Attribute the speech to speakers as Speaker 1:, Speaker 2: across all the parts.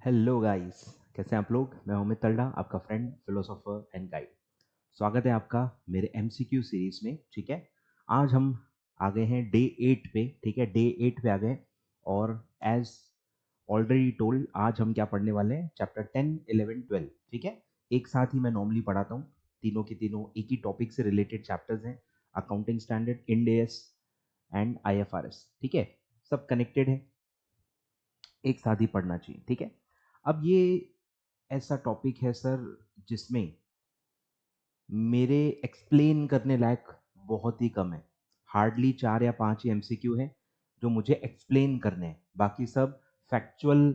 Speaker 1: Hello guys, कैसे हैं आप लोग। मैं हूं अमित तल्डा, आपका फ्रेंड फिलोसोफर एंड गाइड। स्वागत है आपका मेरे एमसीक्यू सीरीज में। ठीक है, आज हम आ गए हैं डे 8 पे। ठीक है, डे 8 पे आ गए और एज ऑलरेडी टोल्ड आज हम क्या पढ़ने वाले हैं, चैप्टर 10, 11, 12। ठीक है, एक साथ ही मैं नॉर्मली पढ़ाता हूँ। तीनों के तीनों एक ही टॉपिक से रिलेटेड चैप्टर्स हैं। Accounting standard, Ind AS and IFRS. ठीक है, सब कनेक्टेड है, एक साथ ही पढ़ना चाहिए। ठीक है, अब ये ऐसा टॉपिक है सर जिसमें मेरे एक्सप्लेन करने लायक बहुत ही कम है। हार्डली 4 या 5 ही एमसीक्यू है जो मुझे एक्सप्लेन करने हैं, बाकी सब फैक्चुअल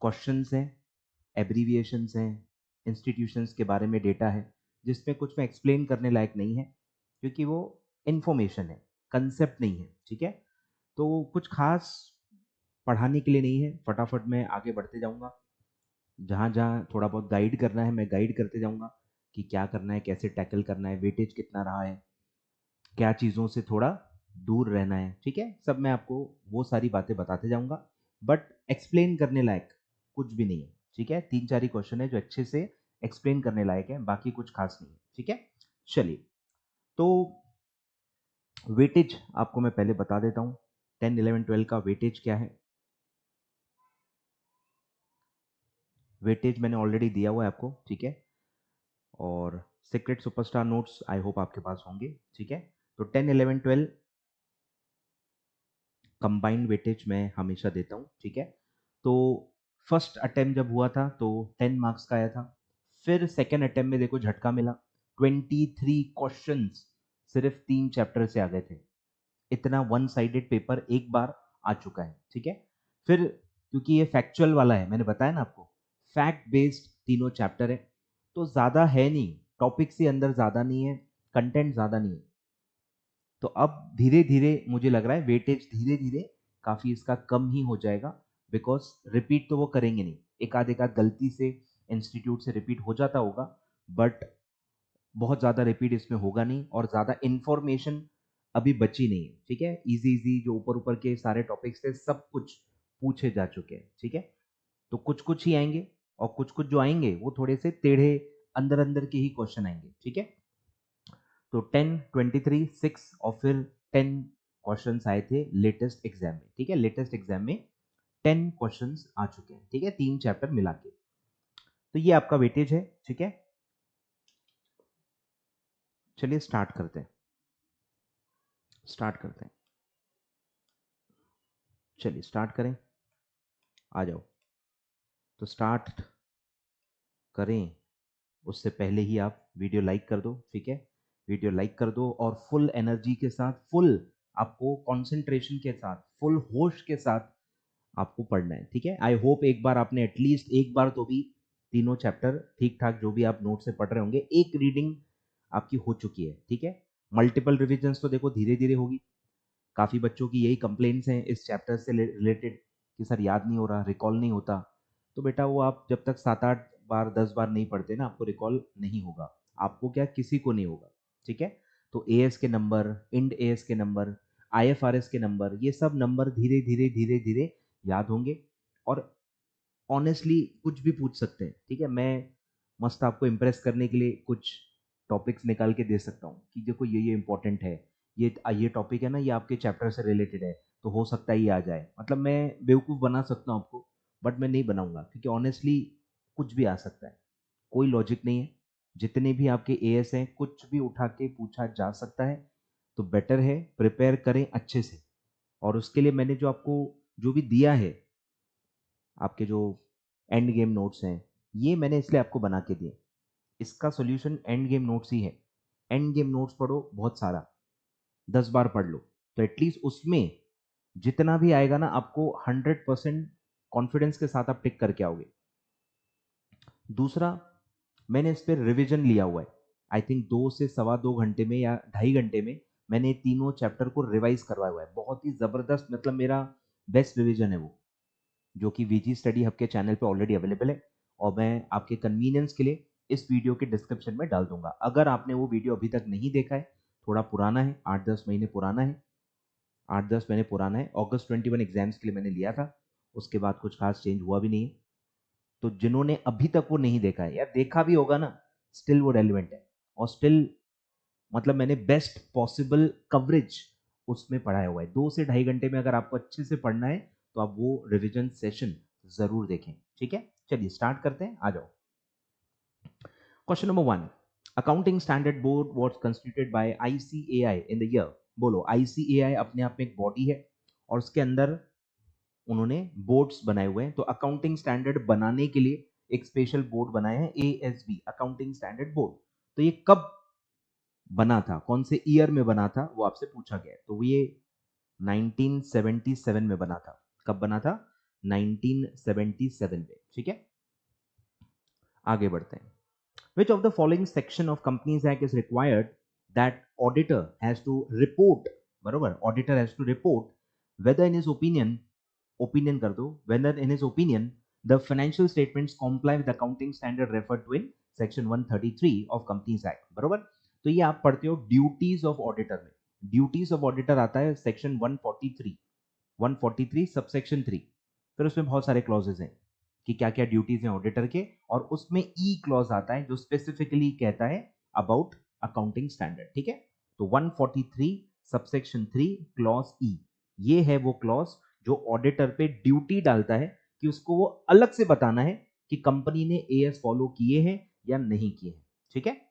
Speaker 1: क्वेश्चंस हैं, एब्रीविएशंस हैं, इंस्टीट्यूशंस के बारे में डेटा है जिसमें कुछ में एक्सप्लेन करने लायक नहीं है क्योंकि वो इंफॉर्मेशन है, कंसेप्ट नहीं है। ठीक है, तो कुछ खास पढ़ाने के लिए नहीं है। फटाफट मैं आगे बढ़ते जाऊंगा, जहाँ जहाँ थोड़ा बहुत गाइड करना है मैं गाइड करते जाऊंगा कि क्या करना है, कैसे टैकल करना है, वेटेज कितना रहा है, क्या चीज़ों से थोड़ा दूर रहना है। ठीक है, सब मैं आपको वो सारी बातें बताते जाऊंगा, बट एक्सप्लेन करने लायक कुछ भी नहीं है। ठीक है, 3-4 ही क्वेश्चन है जो अच्छे से एक्सप्लेन करने लायक है, बाकी कुछ खास नहीं है। ठीक है, चलिए, तो वेटेज आपको मैं पहले बता देता हूँ। 10, 11, 12 का वेटेज क्या है। वेटेज मैंने ऑलरेडी दिया हुआ है आपको। ठीक है, और secret superstar notes I hope आपके पास होंगे। ठीक है, तो 10, 11, 12 कंबाइंड वेटेज मैं हमेशा देता हूँ। ठीक है, तो फर्स्ट अटेम्प्ट जब हुआ था तो 10 मार्क्स का आया था। फिर सेकेंड अटेम्प्ट में देखो झटका मिला, 23 क्वेश्चंस सिर्फ 3 चैप्टर से आ गए थे। इतना वन साइडेड पेपर एक बार आ चुका है। ठीक है, फिर क्योंकि ये फैक्चुअल वाला है, मैंने बताया ना आपको, फैक्ट बेस्ड तीनों चैप्टर है, तो ज्यादा है नहीं, टॉपिक से अंदर ज्यादा नहीं है, कंटेंट ज्यादा नहीं है। तो अब धीरे धीरे मुझे लग रहा है वेटेज धीरे धीरे काफी इसका कम ही हो जाएगा, बिकॉज रिपीट तो वो करेंगे नहीं। एक आध गलती से इंस्टीट्यूट से रिपीट हो जाता होगा, बट बहुत ज्यादा रिपीट इसमें होगा नहीं और ज्यादा इंफॉर्मेशन अभी बची नहीं है। ठीक है, इजी इजी जो ऊपर ऊपर के सारे टॉपिक्स थे सब कुछ पूछे जा चुके हैं। ठीक है, तो कुछ कुछ ही आएंगे और कुछ कुछ जो आएंगे वो थोड़े से टेढ़े अंदर अंदर के ही क्वेश्चन आएंगे। ठीक है, तो 10, 23, 6 और फिर 10 क्वेश्चंस आए थे लेटेस्ट एग्जाम में। ठीक है, लेटेस्ट एग्जाम में 10 क्वेश्चंस आ चुके हैं। ठीक है, 3 चैप्टर मिला के, तो ये आपका वेटेज है। ठीक है, चलिए स्टार्ट करते हैं। स्टार्ट करते हैं, चलिए स्टार्ट करें, आ जाओ। तो स्टार्ट करें उससे पहले ही आप वीडियो लाइक कर दो। ठीक है, वीडियो लाइक कर दो और फुल एनर्जी के साथ, फुल आपको कंसंट्रेशन के साथ, फुल होश के साथ आपको पढ़ना है। ठीक है, आई होप एक बार आपने एटलीस्ट एक बार तो भी तीनों चैप्टर ठीक ठाक जो भी आप नोट से पढ़ रहे होंगे, एक रीडिंग आपकी हो चुकी है। ठीक है, मल्टीपल रिविजन्स तो देखो धीरे धीरे होगी। काफी बच्चों की यही कंप्लेंट्स हैं इस चैप्टर से रिलेटेड कि सर याद नहीं हो रहा, रिकॉल नहीं होता। तो बेटा वो आप जब तक 7-8 बार 10 बार नहीं पढ़ते ना, आपको रिकॉल नहीं होगा। आपको क्या, किसी को नहीं होगा। ठीक है, तो एएस के नंबर, इंड एएस के नंबर, आईएफआरएस के नंबर, ये सब नंबर धीरे धीरे धीरे धीरे याद होंगे। और ऑनेस्टली कुछ भी पूछ सकते हैं। ठीक है, मैं मस्त आपको इम्प्रेस करने के लिए कुछ टॉपिक्स निकाल के दे सकता हूँ कि देखो ये इंपॉर्टेंट है, ये टॉपिक है ना, ये आपके चैप्टर से रिलेटेड है, तो हो सकता है ये आ जाए। मतलब मैं बेवकूफ़ बना सकता हूँ आपको, बट मैं नहीं बनाऊंगा क्योंकि ऑनेस्टली कुछ भी आ सकता है, कोई लॉजिक नहीं है। जितने भी आपके एएस हैं कुछ भी उठा के पूछा जा सकता है, तो बेटर है प्रिपेयर करें अच्छे से। और उसके लिए मैंने जो आपको जो भी दिया है, आपके जो एंड गेम नोट्स हैं, ये मैंने इसलिए आपको बना के दिए। इसका सॉल्यूशन एंड गेम नोट्स ही है। एंड गेम नोट्स पढ़ो बहुत सारा, 10 बार पढ़ लो, तो एटलीस्ट उसमें जितना भी आएगा ना, आपको 100% कॉन्फिडेंस के साथ आप टिक करके आओगे। दूसरा, मैंने इस पर रिविजन लिया हुआ है। आई थिंक 2 से 2.25 घंटे में या 2.5 घंटे में मैंने तीनों चैप्टर को रिवाइज करवाया हुआ है। बहुत ही जबरदस्त, मतलब मेरा बेस्ट रिविजन है वो, जो कि वीजी स्टडी हब के चैनल पे ऑलरेडी अवेलेबल है, और मैं आपके कन्वीनियंस के लिए इस वीडियो के डिस्क्रिप्शन में डाल दूंगा। अगर आपने वो वीडियो अभी तक नहीं देखा है, थोड़ा पुराना है, 8-10 महीने पुराना है, 8-10 महीने पुराना है, अगस्त 21 एग्जाम्स के लिए मैंने लिया था, उसके बाद कुछ खास चेंज हुआ भी नहीं है। तो जिन्होंने अभी तक वो नहीं देखा है, यार देखा भी होगा ना, स्टिल वो रेलिवेंट है, और स्टिल मतलब मैंने बेस्ट पॉसिबल कवरेज उसमें पढ़ाया हुआ है। 2 से ढाई घंटे में अगर आपको अच्छे से पढ़ना है तो आप वो रिविजन सेशन जरूर देखें। ठीक है, चलिए स्टार्ट करते हैं, आ जाओ। Question number 1, accounting standard board was constituted by ICAI in the year. बोलो, आईसीएआई अपने आप में एक बॉडी है और उसके अंदर उन्होंने बोर्ड्स बनाए हुए हैं। तो अकाउंटिंग स्टैंडर्ड बनाने के लिए एक स्पेशल बोर्ड बनाया है, एएसबी, अकाउंटिंग स्टैंडर्ड बोर्ड। तो ये कब बना था, कौन से ईयर में बना था, वो आपसे पूछा गया है। तो ये 1977 में बना था। कब बना था? 1977 में। ठीक है, आगे बढ़ते हैं। Which of the following section of Companies Act is required that auditor has to report, बरोबर, auditor has to report whether in his opinion कर दो, whether in his opinion the financial statements comply with accounting standard referred to in section 133 of Companies Act, बरोबर। तो ये आप पढ़ते हो duties of auditor में। ड्यूटीज ऑफ ऑडिटर आता है सेक्शन 143 सबसेक्शन 3। फिर उसमें बहुत सारे क्लॉजेज हैं कि क्या क्या ड्यूटीज हैं ऑडिटर के, और उसमें ई क्लॉज आता है जो स्पेसिफिकली कहता है अबाउट अकाउंटिंग स्टैंडर्ड। ठीक है, तो 143 सबसेक्शन 3 क्लॉज ई, ये है वो क्लॉज जो ऑडिटर पे ड्यूटी डालता है कि उसको वो अलग से बताना है कि कंपनी ने एएस फॉलो किए हैं या नहीं किए हैं। ठीक है,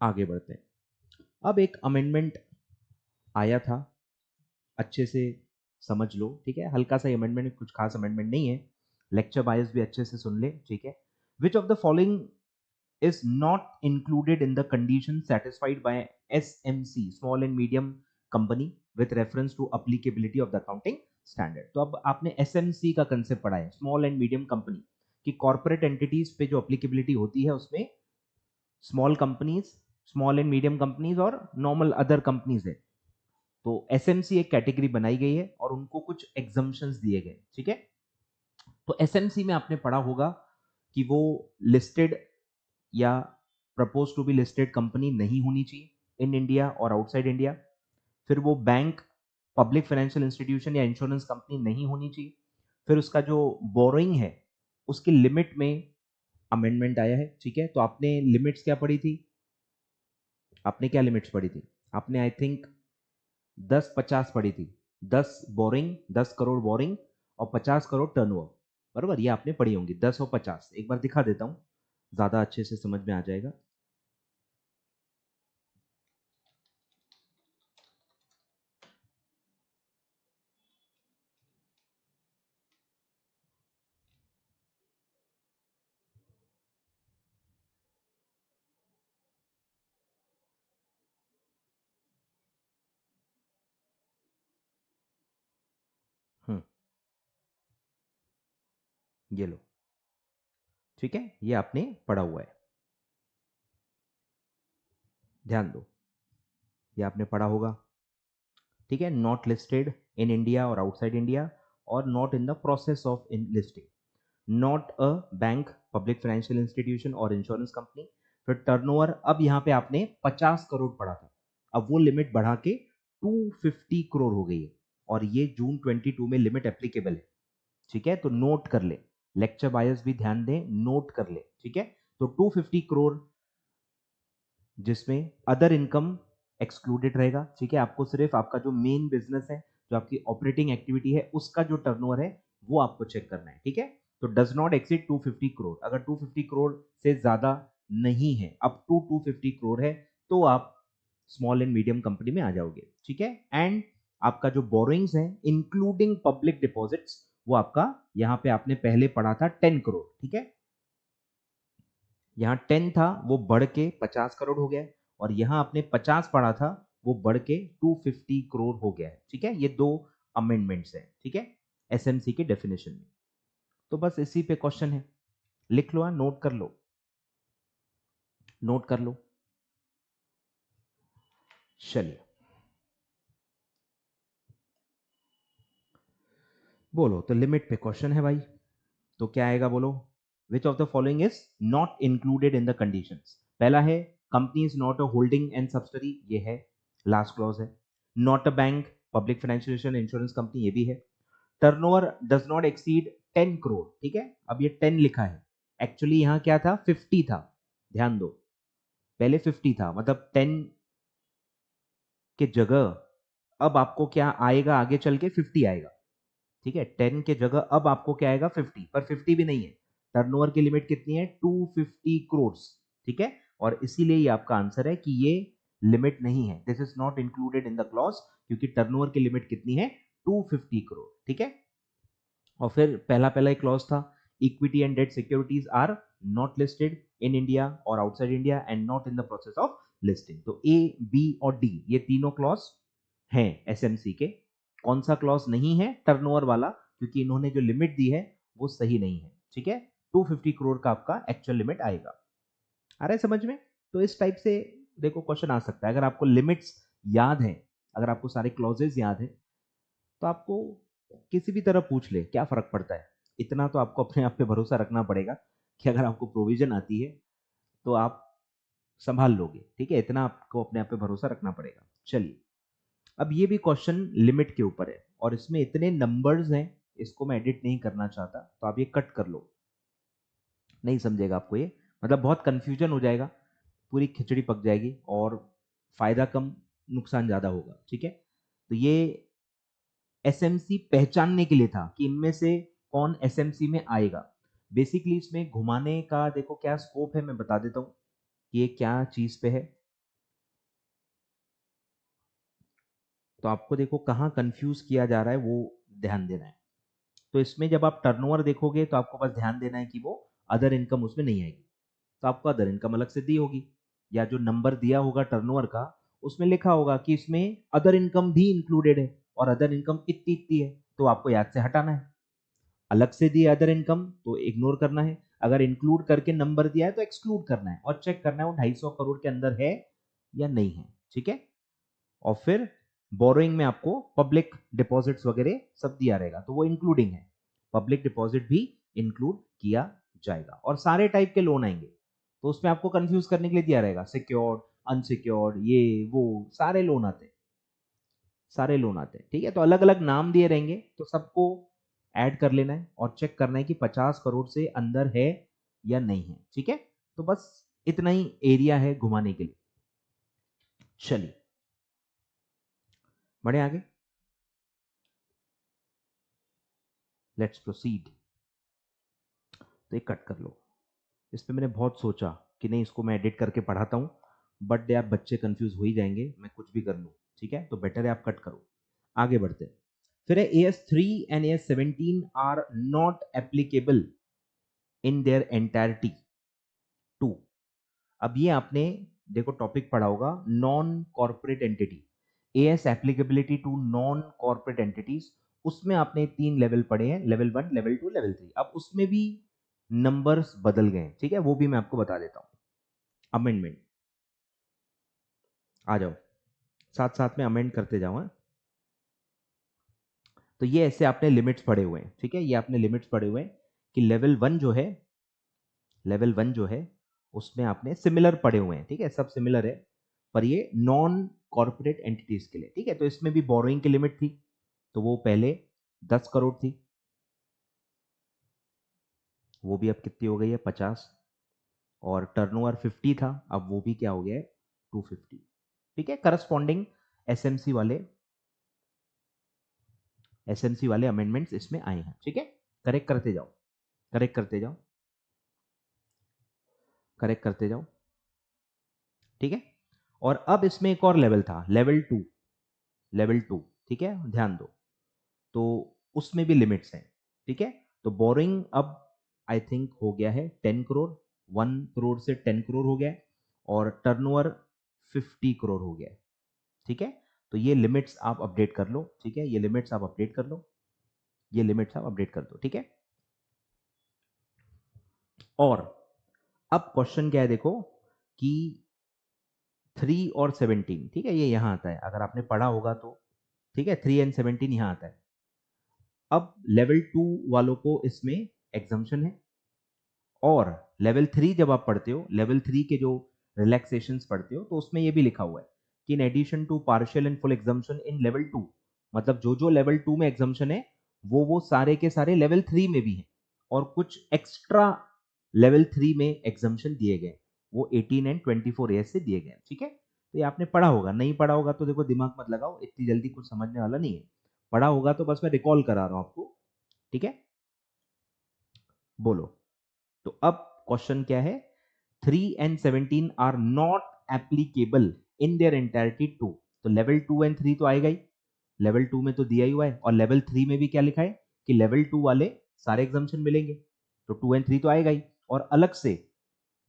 Speaker 1: आगे बढ़ते हैं। अब एक अमेंडमेंट आया था, अच्छे से समझ लो। ठीक है, हल्का सा अमेंडमेंट, कुछ खास अमेंडमेंट नहीं है, लेक्चर बायस भी अच्छे से सुन ले। ठीक है, which of the following is not included in the condition satisfied by SMC, small and medium company, with reference to applicability of the accounting standard। तो अब आपने SMC का कंसेप्ट पढ़ा है, स्मॉल एंड मीडियम कंपनी की corporate entities पे जो applicability होती है, उसमें small companies, small and medium companies और नॉर्मल अदर कंपनीज है। तो एसएमसी एक कैटेगरी बनाई गई है और उनको कुछ एग्जम्पशंस दिए गए। ठीक है, तो एसएमसी में आपने पढ़ा होगा कि वो लिस्टेड या propose to be listed company नहीं होनी चाहिए इन इंडिया और आउटसाइड इंडिया। फिर वो बैंक, पब्लिक फाइनेंशियल इंस्टीट्यूशन या इंश्योरेंस कंपनी नहीं होनी चाहिए। फिर उसका जो बोरोइंग है उसकी लिमिट में अमेंडमेंट आया है। ठीक है, तो आपने लिमिट्स क्या पढ़ी थी, आपने क्या लिमिट्स पढ़ी थी? आपने आई थिंक 10-50 पढ़ी थी। 10 बोरिंग, 10 करोड़ बोरिंग और 50 करोड़ टर्नओवर, बराबर, ये आपने पढ़ी होंगी। 10 और 50 एक बार दिखा देता हूं, ज्यादा अच्छे से समझ में आ जाएगा। ये लो, ठीक है, ये आपने पढ़ा हुआ है, ध्यान दो, ये आपने पढ़ा होगा। ठीक है, नॉट लिस्टेड इन इंडिया और आउटसाइड इंडिया, और not in the process of in listing, not a bank, public financial institution और इंश्योरेंस कंपनी। फिर टर्नओवर, अब यहाँ पे आपने 50 करोड़ पढ़ा था, अब वो लिमिट बढ़ा के 250 करोड़ हो गई है, और ये जून 22 में लिमिट एप्लीकेबल है। ठीक है, तो नोट कर ले, लेक्चर बायस भी ध्यान दें, नोट कर ले। ठीक है, तो 250 करोड़ जिसमें अदर इनकम एक्सक्लूडेड रहेगा। ठीक है, आपको सिर्फ आपका जो मेन बिजनेस है, जो आपकी ऑपरेटिंग एक्टिविटी है, उसका जो टर्नओवर है वो आपको चेक करना है। ठीक है, तो डज नॉट एक्सीड 250 करोड़, अगर 250 करोड़ से ज्यादा नहीं है, अप टू 250 करोड़ है, तो आप स्मॉल एंड मीडियम कंपनी में आ जाओगे। ठीक है, एंड आपका जो बोरोइंग्स है इंक्लूडिंग पब्लिक डिपॉजिट्स, वो आपका यहाँ पे आपने पहले पढ़ा था 10 करोड़। ठीक है, यहाँ 10 था वो बढ़ के 50 करोड़ हो गया, और यहाँ आपने 50 पढ़ा था वो बढ़ के 250 करोड़ हो गया है। ठीक है, ये दो अमेंडमेंट्स हैं। ठीक है, एसएमसी के डेफिनेशन में। तो बस इसी पे क्वेश्चन है, लिख लो, नोट कर लो, नोट कर लो। चलिए बोलो, तो लिमिट पे क्वेश्चन है भाई, तो क्या आएगा बोलो? Which of the following is not included in the conditions? पहला है company is not a holding and subsidiary, ये है, लास्ट क्लॉज है। Not a bank, public financial insurance company, ये भी है। Turnover does not exceed 10 crore, ठीक है। अब ये 10 लिखा है, एक्चुअली यहां क्या था, 50 था, ध्यान दो, पहले 50 था, मतलब 10 के जगह अब आपको क्या आएगा, आगे चल के 50 आएगा, ठीक है। 10 के जगह अब आपको क्या आएगा, 50, पर 50 भी नहीं है, टर्नओवर की लिमिट कितनी है, 250 करोड़, ठीक है। और इसीलिए ये आपका आंसर है कि ये लिमिट नहीं है, this is not included in the clause, क्योंकि टर्नओवर की लिमिट कितनी है, 250 करोड़, ठीक है। और फिर पहला पहला एक क्लॉज था, equity and debt securities are not listed in India और outside India and not in the process of listing. तो ए, बी और डी ये तीनों क्लॉज हैं एसएमसी के। कौन सा क्लॉज नहीं है, टर्नओवर वाला, क्योंकि इन्होंने जो लिमिट दी है वो सही नहीं है, ठीक है। 250 करोड़ का आपका एक्चुअल लिमिट आएगा। आ रहा है समझ में? तो इस टाइप से देखो क्वेश्चन आ सकता है, अगर आपको लिमिट्स याद है, अगर आपको सारे क्लॉजेस याद है, तो आपको किसी भी तरह पूछ ले, क्या फर्क पड़ता है। इतना तो आपको अपने आप पे भरोसा रखना पड़ेगा कि अगर आपको प्रोविजन आती है तो आप संभाल लोगे, ठीक है। इतना आपको अपने आप पे भरोसा रखना पड़ेगा। चलिए, अब ये भी क्वेश्चन लिमिट के ऊपर है और इसमें इतने नंबर्स हैं, इसको मैं एडिट नहीं करना चाहता, तो आप ये कट कर लो, नहीं समझेगा आपको ये, मतलब बहुत कंफ्यूजन हो जाएगा, पूरी खिचड़ी पक जाएगी और फायदा कम नुकसान ज्यादा होगा, ठीक है। तो ये एसएमसी पहचानने के लिए था कि इनमें से कौन एसएमसी में आएगा। बेसिकली इसमें घुमाने का देखो क्या स्कोप है, मैं बता देता हूं कि ये क्या चीज पे है। तो आपको देखो कहाँ कंफ्यूज किया जा रहा है वो ध्यान देना है। तो इसमें जब आप टर्नओवर देखोगे तो आपको बस ध्यान देना है कि वो अदर इनकम उसमें नहीं आएगी, तो आपको अदर इनकम अलग से दी होगी, या जो नंबर दिया होगा टर्नओवर का उसमें लिखा होगा कि इसमें अदर इनकम भी इंक्लूडेड है और अदर इनकम इतनी इतनी है, तो आपको याद से हटाना है। अलग से दिए अदर इनकम तो इग्नोर करना है, अगर इंक्लूड करके नंबर दिया है तो एक्सक्लूड करना है और चेक करना है वो 250 करोड़ के अंदर है या नहीं है, ठीक है। और फिर बोरोइंग में आपको पब्लिक डिपॉजिट्स वगैरह सब दिया रहेगा, तो वो इंक्लूडिंग है, पब्लिक डिपॉजिट भी इंक्लूड किया जाएगा। और सारे टाइप के लोन आएंगे, तो उसमें आपको कंफ्यूज करने के लिए दिया रहेगा, सिक्योर्ड, अनसिक्योर्ड, ये वो सारे लोन आते हैं, सारे लोन आते हैं, ठीक है। तो अलग अलग नाम दिए रहेंगे, तो सबको ऐड कर लेना है और चेक करना है कि 50 करोड़ से अंदर है या नहीं है, ठीक है। तो बस इतना ही एरिया है घुमाने के लिए। चलिए बढ़े आगे, लेट्स प्रोसीड। तो एक कट कर लो, इस पे मैंने बहुत सोचा कि नहीं इसको मैं एडिट करके पढ़ाता हूँ, बट यार बच्चे कंफ्यूज हो ही जाएंगे, मैं कुछ भी कर लूँ, ठीक है। तो बेटर है आप कट करो, आगे बढ़ते हैं। फिर है AS3 and AS17 are not applicable in their entirety to. अब ये आपने देखो टॉपिक पढ़ा होगा, non corporate entity, AS applicability to non corporate entities. उसमें आपने 3 लेवल पढ़े हैं, लेवल 1, लेवल 2, लेवल 3। अब उसमें भी नंबर्स बदल गए, ठीक है, वो भी मैं आपको बता देता हूं। अमेंडमेंट, आ जाओ, साथ साथ में अमेंड करते जाओ, हाँ? तो ये ऐसे आपने लिमिट्स पढ़े हुए हैं, ठीक है, ये आपने लिमिट्स पढ़े हुए हैं कि लेवल 1 जो है, लेवल 1 जो है उसमें आपने सिमिलर पढ़े हुए हैं, ठीक है, सब सिमिलर है, पर ये नॉन कॉर्पोरेट एंटिटीज के लिए, ठीक है। तो इसमें भी बोरोइंग की लिमिट थी, तो वो पहले 10 करोड़ थी, वो भी अब कितनी हो गई है, 50। और टर्नओवर 50 था, अब वो भी क्या हो गया है, 250, ठीक है। करस्पॉन्डिंग एसएमसी वाले एसएमसी वाले अमेंडमेंट्स इसमें आए हैं, ठीक है। करेक्ट करते जाओ, करेक्ट करते जाओ, करेक्ट करते जाओ, ठीक है। और अब इसमें एक और लेवल था, लेवल 2, लेवल 2, ठीक है, ध्यान दो। तो उसमें भी लिमिट्स हैं, ठीक है। तो बोरिंग अब आई थिंक हो गया है 10 करोड़, 1 करोड़ से 10 करोड़ हो गया है, और टर्नओवर 50 करोड़ हो गया है, ठीक है। तो ये लिमिट्स आप अपडेट कर लो, ठीक है, ये लिमिट्स आप अपडेट कर लो, ये लिमिट्स आप अपडेट कर दो, ठीक है। और अब क्वेश्चन क्या है देखो कि 3 और 17, ठीक है, ये यहां आता है, अगर आपने पढ़ा होगा तो, ठीक है, 3 एंड 17 यहां आता है। अब लेवल 2 वालों को इसमें एग्जम्पशन है, और लेवल 3 जब आप पढ़ते हो, लेवल 3 के जो रिलैक्सेशन पढ़ते हो, तो उसमें ये भी लिखा हुआ है कि in addition to partial and full exemption in level 2, मतलब जो जो लेवल 2 में एग्जम्पशन है वो सारे के सारे लेवल 3 में भी हैं और कुछ एक्स्ट्रा लेवल 3 में एग्जाम्शन दिए गए, वो 18 एंड 24 ईयर्स से दिए गए। ठीक है, तो ये आपने पढ़ा होगा, नहीं पढ़ा होगा तो देखो दिमाग मत लगाओ, इतनी जल्दी कुछ समझने वाला नहीं है, पढ़ा होगा तो बस मैं रिकॉल करा रहा हूं आपको। ठीक है, बोलो। तो अब क्वेश्चन क्या है, 3 and 17 are not applicable in their entirety to, तो लेवल 2 एंड 3 तो आएगा ही, लेवल 2 में तो दिया ही हुआ है, और लेवल 3 में भी क्या लिखा है कि लेवल 2 वाले सारे एग्जाम्शन मिलेंगे, तो 2 एंड 3 तो आएगा ही। और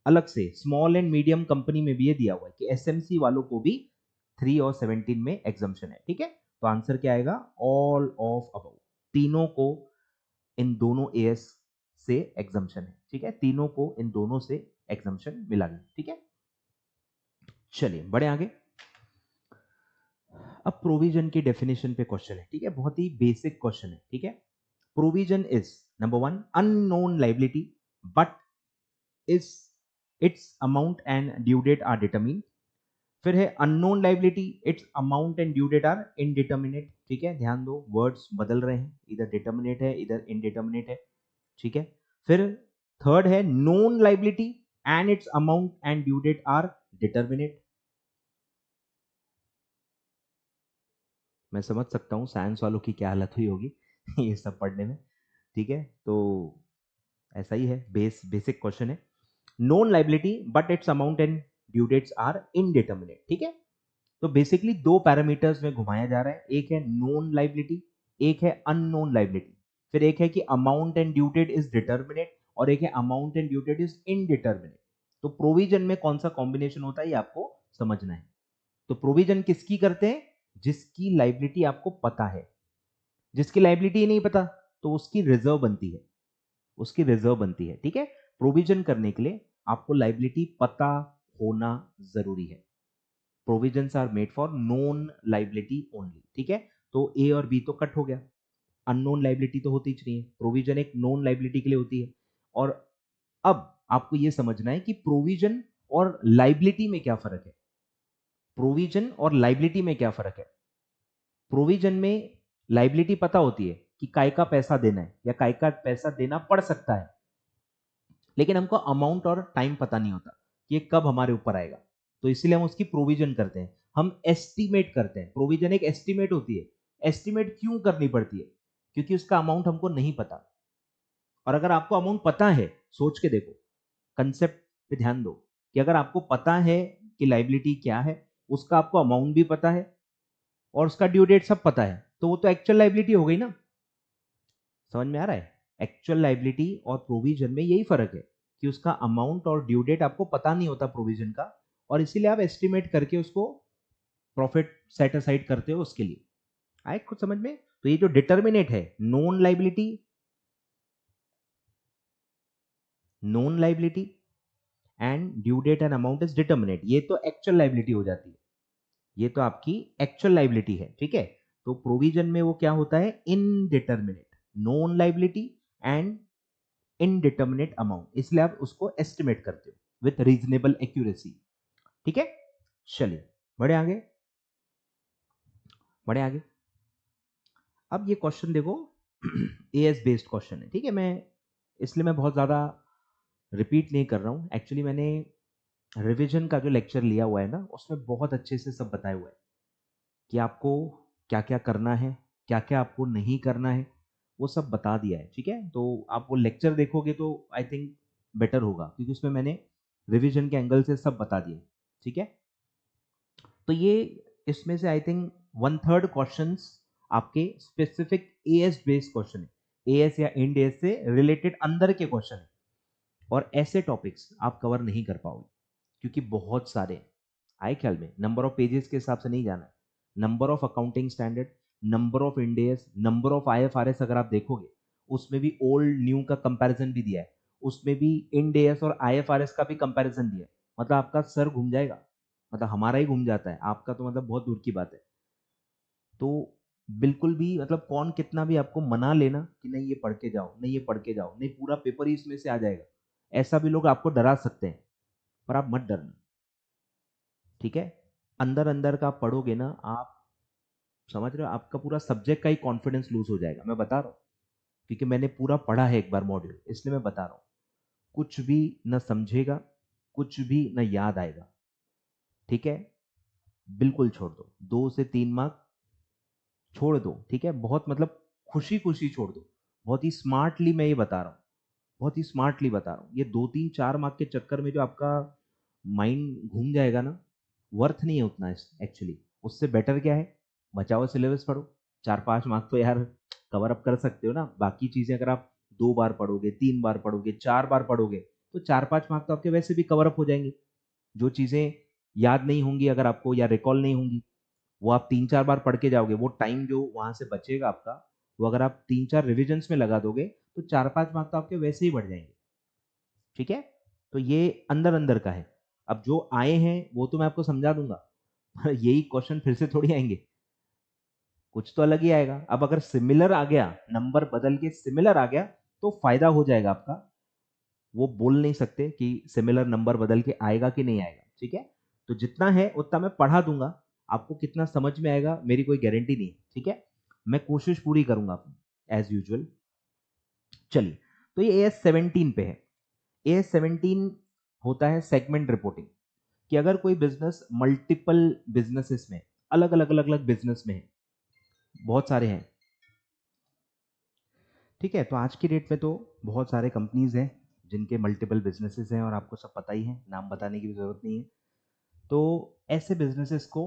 Speaker 1: अलग से स्मॉल एंड मीडियम कंपनी में भी ये दिया हुआ है कि एसएमसी वालों को भी 3 और 17 में एग्जाम्शन है। ठीक है, तो आंसर क्या आएगा, ऑल ऑफ अबव, तीनों को इन दोनों एएस से एग्जाम्शन है। ठीक है, तीनों को इन दोनों से एग्जाम्शन मिला गया। ठीक है, चलिए बढ़े आगे। अब प्रोविजन की डेफिनेशन पे क्वेश्चन है। ठीक है, बहुत ही बेसिक क्वेश्चन है। ठीक है, provision is number 1 unknown liability but is its amount and due date are determined. फिर है unknown liability, its amount and due date are indeterminate. ठीक है, ध्यान दो, वर्ड्स बदल रहे हैं, इधर डिटर्मिनेट है इधर इनडिटर्मिनेट है। ठीक है, फिर थर्ड है known liability and its amount and due date are determinate. मैं समझ सकता हूँ साइंस वालों की क्या हालत हुई होगी ये सब पढ़ने में। ठीक है, तो ऐसा ही है, बेसिक क्वेश्चन है, known liability but its amount and due dates are indeterminate. ठीक है, तो बेसिकली दो पैरामीटर्स में घुमाया जा रहा है, एक है नोन लाइबिलिटी, एक है अननोन लाइबिलिटी, फिर एक है कि amount and due date is determinate, और एक है amount and due date is indeterminate. तो प्रोविजन में कौन सा कॉम्बिनेशन होता है ये आपको समझना है। तो प्रोविजन किसकी करते हैं, जिसकी लाइबिलिटी आपको पता है, जिसकी लाइबिलिटी नहीं पता तो उसकी रिजर्व बनती है, उसकी रिजर्व बनती है। ठीक है, प्रोविजन करने के लिए आपको लाइबिलिटी पता होना जरूरी है। Provisions are made for known liability only. ठीक है, तो ए और बी तो कट हो गया, अननोन लाइबिलिटी तो होती ही नहीं है, प्रोविजन एक नोन लाइबिलिटी के लिए होती है। और अब आपको यह समझना है कि प्रोविजन और लाइबिलिटी में क्या फर्क है, प्रोविजन और लाइबिलिटी में क्या फर्क है। प्रोविजन में लाइबिलिटी पता होती है कि काय का पैसा देना है या काय का पैसा देना पड़ सकता है, लेकिन हमको अमाउंट और टाइम पता नहीं होता कि ये कब हमारे ऊपर आएगा, तो इसलिए हम उसकी प्रोविजन करते हैं, हम एस्टिमेट करते हैं। प्रोविजन एक एस्टिमेट होती है। एस्टिमेट क्यों करनी पड़ती है, क्योंकि उसका अमाउंट हमको नहीं पता, और अगर आपको अमाउंट पता है, सोच के देखो, कंसेप्ट पे ध्यान दो, कि अगर आपको पता है कि लाइबिलिटी क्या है, उसका आपको अमाउंट भी पता है और उसका ड्यू डेट सब पता है, तो वो तो एक्चुअल लाइबिलिटी हो गई ना। समझ में आ रहा है, एक्चुअल लाइबिलिटी और प्रोविजन में यही फर्क है कि उसका अमाउंट और ड्यू डेट आपको पता नहीं होता प्रोविजन का, और इसीलिए आप एस्टिमेट करके उसको प्रॉफिट सेट असाइड करते हो उसके लिए। आए कुछ समझ में। तो ये जो डिटर्मिनेट है, known liability and due date and amount is determinate, ये तो एक्चुअल लाइबिलिटी हो जाती है, ये तो आपकी एक्चुअल लाइबिलिटी है। ठीक है, तो प्रोविजन में वो क्या होता है, indeterminate, known liability and indeterminate amount, इसलिए आप उसको एस्टिमेट करते हो विथ रीजनेबल एक्यूरेसी। ठीक है, चलिए बढ़े आगे, बढ़े आगे। अब ये क्वेश्चन देखो एएस बेस्ड क्वेश्चन है। ठीक है, मैं इसलिए मैं बहुत ज्यादा रिपीट नहीं कर रहा हूं, एक्चुअली मैंने रिवीजन का जो लेक्चर लिया हुआ है ना, उसमें बहुत अच्छे से सब बताया हुआ है कि आपको क्या क्या करना है, क्या क्या आपको नहीं करना है, वो सब बता दिया है। ठीक है, तो आप वो लेक्चर देखोगे तो आई थिंक बेटर होगा, क्योंकि उसमें मैंने रिवीजन के एंगल से सब बता दिया। ठीक है, तो ये इसमें से आई थिंक 1/3 क्वेश्चन आपके स्पेसिफिक एएस बेस्ड क्वेश्चन है, एएस या इंड एएस से रिलेटेड अंदर के क्वेश्चन है, और ऐसे टॉपिक्स आप कवर नहीं कर पाओगे क्योंकि बहुत सारे हैं। आए ख्याल में, नंबर ऑफ पेजेस के हिसाब से नहीं जाना है, number of accounting standard, number of Ind AS, number of IFRS, अगर आप देखोगे उसमें भी ओल्ड न्यू का कंपैरिजन भी दिया है, उसमें भी इंड एएस और आईएफआरएस का भी कंपैरिजन दिया है। मतलब आपका सर घूम जाएगा, मतलब हमारा ही घूम जाता है, आपका तो मतलब बहुत दूर की बात है। तो बिल्कुल भी मतलब कौन कितना भी आपको मना लेना कि नहीं ये पढ़ के जाओ, नहीं ये पढ़ के जाओ, नहीं पूरा पेपर ही इसमें से आ जाएगा, ऐसा भी लोग आपको डरा सकते हैं, पर आप मत डरना। ठीक है, अंदर अंदर का आप पढ़ोगे ना, आप समझ रहे हो, आपका पूरा सब्जेक्ट का ही कॉन्फिडेंस लूज हो जाएगा, मैं बता रहा हूँ। क्योंकि मैंने पूरा पढ़ा है एक बार मॉड्यूल, इसलिए मैं बता रहा हूं। कुछ भी न समझेगा, कुछ भी न याद आएगा, ठीक है, बिल्कुल छोड़ दो। 2 से 3 मार्क छोड़ दो, ठीक है, बहुत मतलब खुशी खुशी छोड़ दो। बहुत ही स्मार्टली मैं ये बता रहा हूँ, बहुत ही स्मार्टली बता रहा हूँ। ये 2 3 4 मार्क के चक्कर में जो आपका माइंड घूम जाएगा ना, वर्थ नहीं है उतना एक्चुअली। उससे बेटर क्या है, बचाओ सिलेबस पढ़ो। 4 5 मार्क तो यार कवर अप कर सकते हो ना। बाकी चीजें अगर आप 2 बार पढ़ोगे, 3 बार पढ़ोगे, 4 बार पढ़ोगे, तो 4 5 मार्क तो आपके वैसे भी कवर अप हो जाएंगे। जो चीजें याद नहीं होंगी अगर आपको, या रिकॉल नहीं होंगी, वो आप 3 4 बार पढ़ के जाओगे। वो टाइम जो वहां से बचेगा आपका, वो अगर आप 3 4 रिविजन्स में लगा दोगे, तो 4 5 मार्क तो आपके वैसे ही बढ़ जाएंगे, ठीक है। तो ये अंदर अंदर का है। अब जो आए हैं वो तो मैं आपको समझा दूंगा, पर यही क्वेश्चन फिर से थोड़ी आएंगे, कुछ तो अलग ही आएगा। अब अगर सिमिलर आ गया, नंबर बदल के सिमिलर आ गया, तो फायदा हो जाएगा आपका। वो बोल नहीं सकते कि सिमिलर नंबर बदल के आएगा कि नहीं आएगा, ठीक है। तो जितना है उतना मैं पढ़ा दूंगा, आपको कितना समझ में आएगा मेरी कोई गारंटी नहीं, ठीक है। मैं कोशिश पूरी करूंगा एज यूजुअल। चलिए, तो ये AS17 पे है। AS17 होता है सेगमेंट रिपोर्टिंग, कि अगर कोई बिजनेस मल्टीपल बिजनेसेस में, अलग अलग अलग अलग बिजनेस में है, बहुत सारे हैं, ठीक है। तो आज की डेट में तो बहुत सारे कंपनीज हैं जिनके मल्टीपल बिजनेसेस हैं, और आपको सब पता ही है, नाम बताने की भी जरूरत नहीं है। तो ऐसे बिजनेसेस को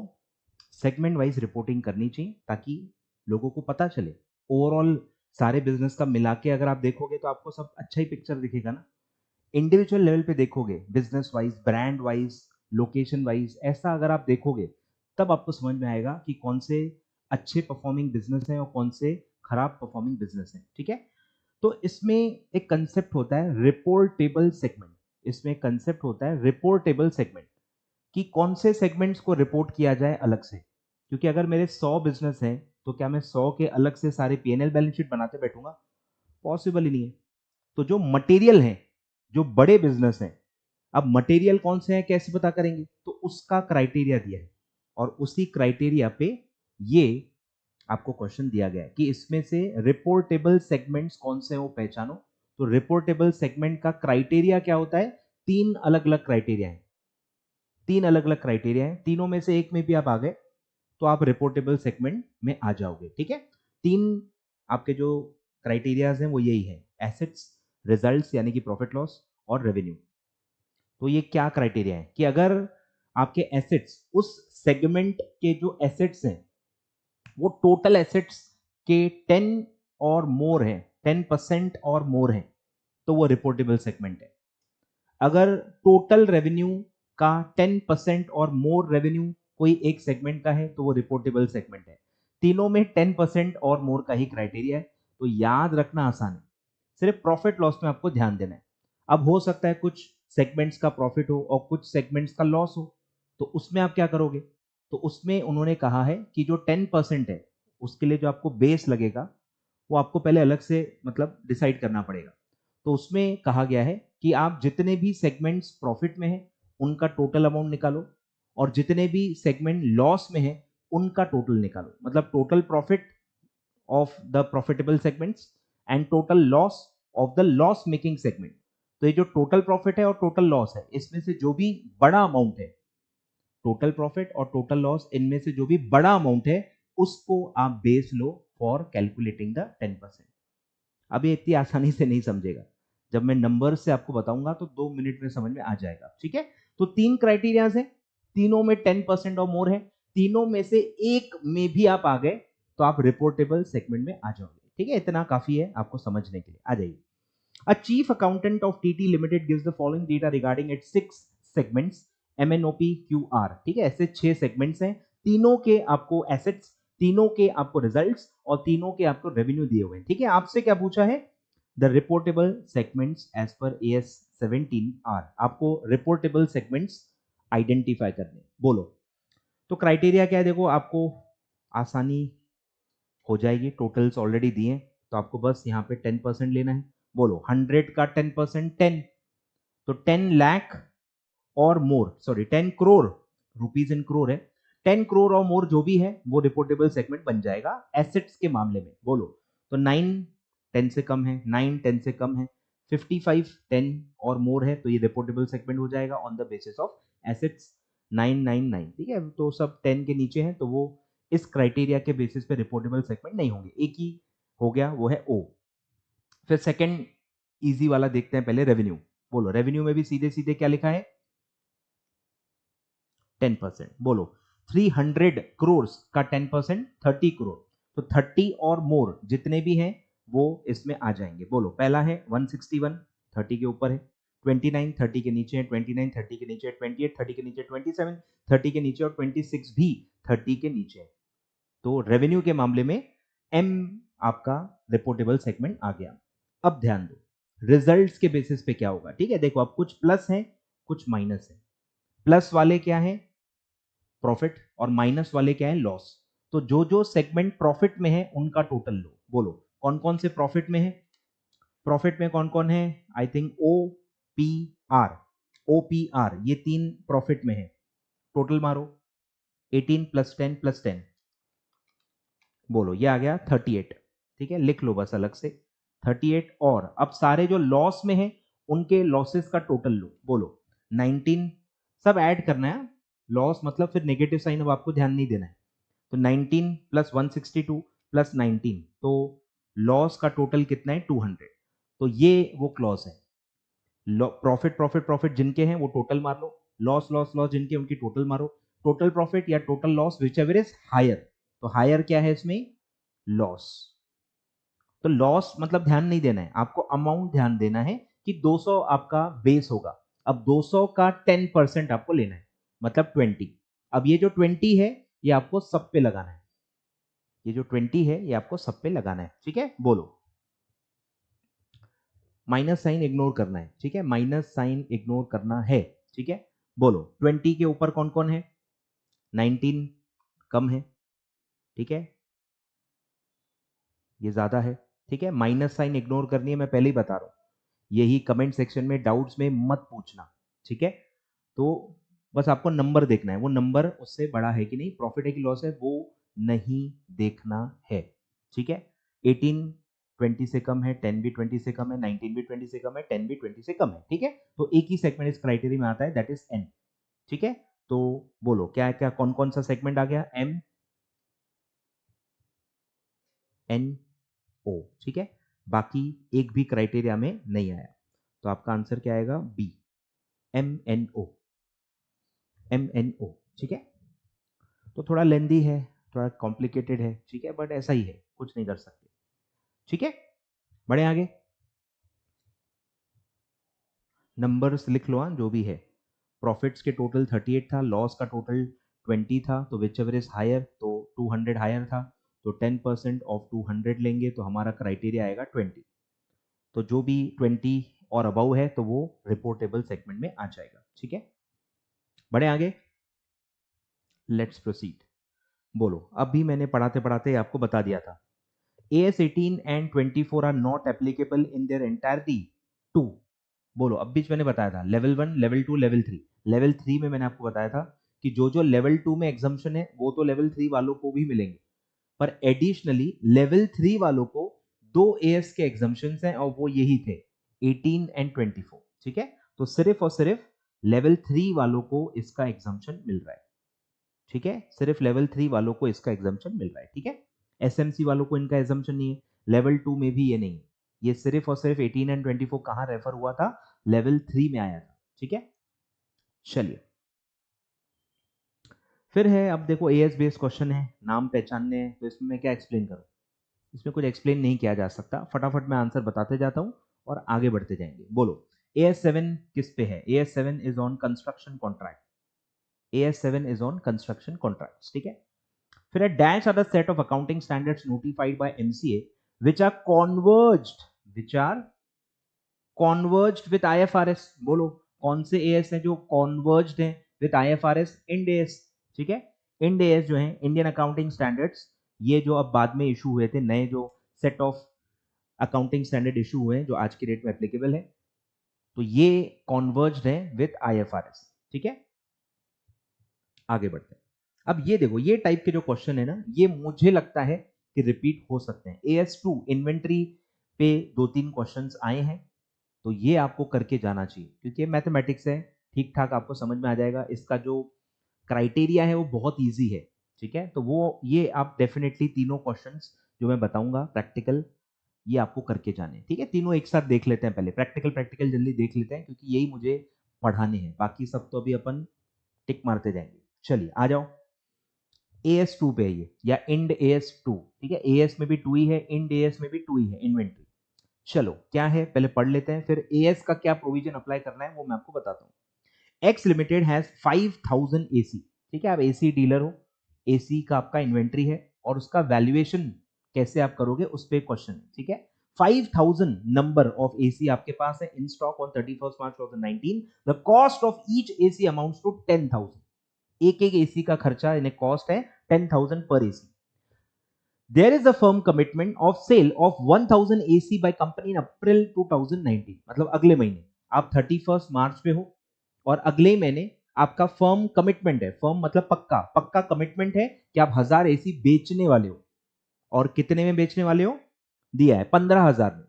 Speaker 1: सेगमेंट वाइज रिपोर्टिंग करनी चाहिए, ताकि लोगों को पता चले। ओवरऑल सारे बिजनेस का मिला के अगर आप देखोगे तो आपको सब अच्छा ही पिक्चर दिखेगा ना। इंडिविजुअल लेवल पे देखोगे, business wise, brand wise, location wise, ऐसा अगर आप देखोगे, तब आपको समझ में आएगा कि कौन से अच्छे परफॉर्मिंग बिजनेस हैं और कौन से खराब परफॉर्मिंग बिजनेस हैं, ठीक है। तो इसमें एक कंसेप्ट होता है रिपोर्टेबल सेगमेंट। इसमें एक कंसेप्ट होता है रिपोर्टेबल सेगमेंट, कि कौन से सेगमेंट्स को रिपोर्ट किया जाए अलग से। क्योंकि अगर मेरे 100 बिजनेस हैं, तो क्या मैं 100 के अलग से सारे P&L बैलेंस शीट बनाते बैठूंगा? पॉसिबल ही नहीं है। तो जो मटेरियल है, जो बड़े बिजनेस हैं, अब मटेरियल कौन से हैं कैसे पता करेंगे? तो उसका क्राइटेरिया दिया है, और उसी क्राइटेरिया पे ये आपको क्वेश्चन दिया गया है कि इसमें से रिपोर्टेबल सेगमेंट्स कौन से हैं वो पहचानो। तो रिपोर्टेबल सेगमेंट का क्राइटेरिया क्या होता है? 3 अलग अलग क्राइटेरिया है। 3 अलग अलग क्राइटेरिया है, तीनों में से एक में भी आप आ गए तो आप रिपोर्टेबल सेगमेंट में आ जाओगे, ठीक है। 3 आपके जो क्राइटेरियाज हैं वो यही है: एसेट्स, रिजल्ट्स यानी कि प्रॉफिट लॉस, और रेवेन्यू। तो ये क्या क्राइटेरिया है कि अगर आपके एसेट्स, उस सेगमेंट के जो एसेट्स हैं वो टोटल एसेट्स के 10 और मोर है, 10% और मोर है, तो वो रिपोर्टेबल सेगमेंट है। अगर टोटल रेवेन्यू का 10% और मोर रेवेन्यू कोई एक सेगमेंट का है, तो वो रिपोर्टेबल सेगमेंट है। तीनों में 10% और मोर का ही क्राइटेरिया है। तो याद रखना आसान है, सिर्फ प्रॉफिट लॉस में आपको ध्यान देना है। अब हो सकता है कुछ सेगमेंट्स का प्रॉफिट हो और कुछ सेगमेंट्स का लॉस हो, तो उसमें आप क्या करोगे? तो उसमें उन्होंने कहा है कि जो 10% है, उसके लिए जो आपको बेस लगेगा, वो आपको पहले अलग से मतलब डिसाइड करना पड़ेगा। तो उसमें कहा गया है कि आप जितने भी सेगमेंट्स प्रॉफिट में हैं उनका टोटल अमाउंट निकालो, और जितने भी सेगमेंट लॉस में हैं उनका टोटल निकालो। मतलब total profit of the profitable segments and total loss of the loss making segment. तो ये जो टोटल प्रॉफिट है और टोटल लॉस है, इसमें से जो भी बड़ा अमाउंट है, टोटल प्रॉफिट और टोटल लॉस, इनमें से जो भी बड़ा अमाउंट है, उसको आप base low for calculating the 10%। अब ये इतनी आसानी से नहीं समझेगा, जब मैं नंबर से आपको बताऊंगा तो 2 मिनट में समझ में आ जाएगा, ठीक है। तो 3 क्राइटेरियाज हैं, तीनों में 10% और मोर है, तीनों में से एक में भी आप आ गए तो आप रिपोर्टेबल सेगमेंट में आ जाओगे, ठीक है। इतना काफी है आपको समझने के लिए, आ जाइए। A chief accountant of TT Limited gives the following data regarding its 6 segments MNOP QR, ठीक है। ऐसे 6 सेगमेंट्स हैं, तीनों के आपको एसेट्स, तीनों के आपको रिजल्ट्स, और तीनों के आपको रेवेन्यू दिए हुए हैं, ठीक है। आपसे क्या पूछा है? The reportable segments as per AS17 are. आपको रिपोर्टेबल सेगमेंट्स आइडेंटिफाई करने, बोलो। तो क्राइटेरिया क्या है? देखो, आपको आसानी हो जाएगी, टोटल्स ऑलरेडी दिए हैं, तो आपको बस यहाँ पे 10% लेना है। बोलो, 100 का 10% 10, तो 10 लाख और more, sorry 10 crore, rupees in crore है, 10 करोड़ और मोर जो भी है वो रिपोर्टेबल सेगमेंट बन जाएगा एसेट्स के मामले में। बोलो, तो 9 10 से कम है, 9 10 से कम है, 55 10 और मोर है तो ये रिपोर्टेबल सेगमेंट हो जाएगा on the basis of assets 999, ठीक है। तो सब 10 के नीचे हैं तो वो इस क्राइटेरिया के बेसिस पे रिपोर्टेबल सेगमेंट नहीं होंगे। एक ही हो गया, वो है ओ। फिर सेकंड इजी वाला देखते हैं पहले, रेवेन्यू। बोलो रेवेन्यू में भी सीधे सीधे क्या लिखा है, 10%। बोलो 300 करोड़ का 10% 30 करोड़, तो 30 और मोर जितने भी हैं वो इसमें आ जाएंगे। बोलो पहला है 161, 30 के ऊपर है, 29 30 के नीचे है, 29 30 के नीचे है, 28 30 के नीचे, 27 30 के नीचे और 26 भी 30 के नीचे है। तो रेवेन्यू के मामले में एम आपका रिपोर्टेबल सेगमेंट आ गया। अब ध्यान दो रिजल्ट्स के बेसिस पे क्या होगा, ठीक है। देखो अब कुछ प्लस है कुछ माइनस है। प्लस वाले क्या है, प्रॉफिट, और माइनस वाले क्या है, लॉस। तो जो जो सेगमेंट प्रॉफिट में है उनका टोटल लो। बोलो कौन कौन से प्रॉफिट में है, प्रॉफिट में कौन कौन है, I think O P R, O P R ये तीन प्रॉफिट में है। टोटल मारो 18 प्लस 10 प्लस 10, बोलो ये आ गया 38, ठीक है। लिख लो बस अलग से 38। और अब सारे जो लॉस में है उनके लॉसेस का टोटल लो। बोलो 19, सब ऐड करना है, लॉस मतलब फिर नेगेटिव साइन अब आपको ध्यान नहीं देना है। तो 19 प्लस 162 प्लस 19, तो लॉस का टोटल कितना है 200। तो ये वो क्लॉज है, प्रॉफिट प्रॉफिट प्रॉफिट जिनके हैं वो टोटल मार लो, लॉस लॉस लॉस जिनके उनकी टोटल मारो। टोटल प्रॉफिट या total loss whichever is higher, तो हायर क्या है इसमें, लॉस। तो लॉस मतलब ध्यान नहीं देना है आपको, अमाउंट ध्यान देना है कि 200 आपका बेस होगा। अब 200 का 10% आपको लेना है, मतलब 20। अब ये जो 20 है ये आपको सब पे लगाना है, ये जो 20 है ये आपको सब पे लगाना है, ठीक है। बोलो माइनस साइन इग्नोर करना है, ठीक है, माइनस साइन इग्नोर करना है, ठीक है। बोलो 20 के ऊपर कौन कौन है, 19 कम है, ठीक है, ये ज्यादा है, ठीक है। माइनस साइन इग्नोर करनी है, मैं पहले ही बता रहा हूं, यही कमेंट सेक्शन में डाउट्स में मत पूछना, ठीक है। तो बस आपको नंबर देखना है, वो नंबर उससे बड़ा है कि नहीं, प्रॉफिट है कि लॉस है, वो नहीं देखना है, ठीक है। 18 20 से कम है, 10 भी 20 से कम है, 19 भी 20 से कम है, 10 भी 20 से कम है, ठीक है। तो एक ही सेगमेंट इस क्राइटेरिया में आता है, दैट इज एन, ठीक है। तो बोलो क्या क्या कौन कौन सा सेगमेंट आ गया, एम एन ओ, ठीक है। बाकी एक भी क्राइटेरिया में नहीं आया, तो आपका आंसर क्या आएगा, B, M N O, M N O, ठीक है। तो थोड़ा लेंदी है, थोड़ा कॉम्प्लिकेटेड है, ठीक है, बट ऐसा ही है, कुछ नहीं कर सकते, ठीक है। बढ़े आगे, नंबर्स लिख लो, हाँ जो भी है। प्रॉफिट्स के टोटल 38 था, लॉस का टोटल 20 था, तो विच एवर इज हायर, तो 200 हायर था, तो 10% ऑफ 200 लेंगे तो हमारा क्राइटेरिया आएगा 20। तो जो भी 20 और अबव है तो वो रिपोर्टेबल सेगमेंट में आ जाएगा, ठीक है। बढ़े आगे, लेट्स प्रोसीड। बोलो अभी मैंने पढ़ाते पढ़ाते आपको बता दिया था, AS18 and 24 are not applicable in their entirety to, बोलो अब बीच मैंने बताया था लेवल 1 लेवल 2 लेवल 3, लेवल 3 में मैंने आपको बताया था कि जो जो लेवल 2 में एग्जाम्पशन है वो तो लेवल 3 वालों को भी मिलेंगे, पर एडिशनली लेवल 3 वालों को दो एएस के एग्जाम्पशन हैं और वो यही थे 18 एंड 24, ठीक है। तो सिर्फ और सिर्फ लेवल 3 वालों को इसका एग्जाम्पशन मिल रहा है, ठीक है, सिर्फ लेवल 3 वालों को इसका एग्जाम्पशन मिल रहा है, ठीक है। एसएमसी वालों को इनका एग्जाम्पशन नहीं है, लेवल 2 में भी ये नहीं है, ये सिर्फ और सिर्फ 18 एंड 24 कहां रेफर हुआ था, लेवल 3 में आया था, ठीक है। चलिए फिर है, अब देखो एएस बेस्ड क्वेश्चन है, नाम पहचानने हैं, तो इसमें मैं क्या एक्सप्लेन करूं, इसमें कुछ एक्सप्लेन नहीं किया जा सकता, फटाफट मैं आंसर बताते जाता हूं और आगे बढ़ते जाएंगे। बोलो AS7 किस पे है, AS7 is on construction contract, AS7 is on construction contract, ठीक है। फिर है dash are the set of accounting standards notified by MCA which are converged, which are converged with IFRS. बोलो कौन से एएस हैं जो कॉन्वर्ज्ड हैं विद आईएफआरएस, इंड एएस, ठीक है। इंड एएस जो है इंडियन अकाउंटिंग स्टैंडर्ड्स, ये जो अब बाद में इशू हुए थे, नए जो set of accounting standard issue हुए हैं जो आज की डेट में एप्लीकेबल है, तो ये कॉन्वर्ज्ड है विद आईएफआरएस, ठीक है। आगे बढ़ते हैं। अब ये देखो ये टाइप के जो क्वेश्चन है ना, ये मुझे लगता है कि रिपीट हो सकते हैं। AS2 इन्वेंट्री पे 2-3 क्वेश्चंस आए हैं, तो ये आपको करके जाना चाहिए क्योंकि मैथमेटिक्स है, ठीक ठाक आपको समझ में आ जाएगा। इसका जो क्राइटेरिया है वो बहुत ईजी है, ठीक है। तो वो ये आप डेफिनेटली तीनों क्वेश्चंस जो मैं बताऊंगा प्रैक्टिकल, ये आपको करके जाने हैं, ठीक है। तीनों एक साथ देख लेते हैं, पहले प्रैक्टिकल प्रैक्टिकल जल्दी देख लेते हैं क्योंकि यही मुझे पढ़ाने हैं, बाकी सब तो अभी अपन टिक मारते जाएंगे। चलिए आ जाओ, AS2 पे है ये, या इंड AS2, ठीक है। AS में भी 2 ही है, इंड AS में भी 2 ही है इन्वेंट्री। चलो क्या है पहले पढ़ लेते हैं, फिर AS का क्या प्रोविजन अप्लाई करना है वो मैं आपको बताता हूँ। एक्स लिमिटेड हैज 5000 AC, ठीक है। आप AC डीलर हो, AC का आपका इन्वेंट्री है और उसका वैल्यूएशन कैसे आप करोगे उस पर क्वेश्चन है, ठीक है। 5000 नंबर ऑफ AC आपके पास है in stock on 31 March 2019। The cost of each AC amounts to 10,000। एक एक AC का खर्चा यानी कॉस्ट है 10,000 पर AC। There is a firm commitment of sale of 1000 AC by company in April 2019। मतलब अगले महीने आप 31 मार्च पे हो और अगले महीने आपका फर्म कमिटमेंट है, फर्म मतलब पक्का पक्का कमिटमेंट है कि आप 1000 AC बेचने वाले हो। और कितने में बेचने वाले हो दिया है 15,000 में।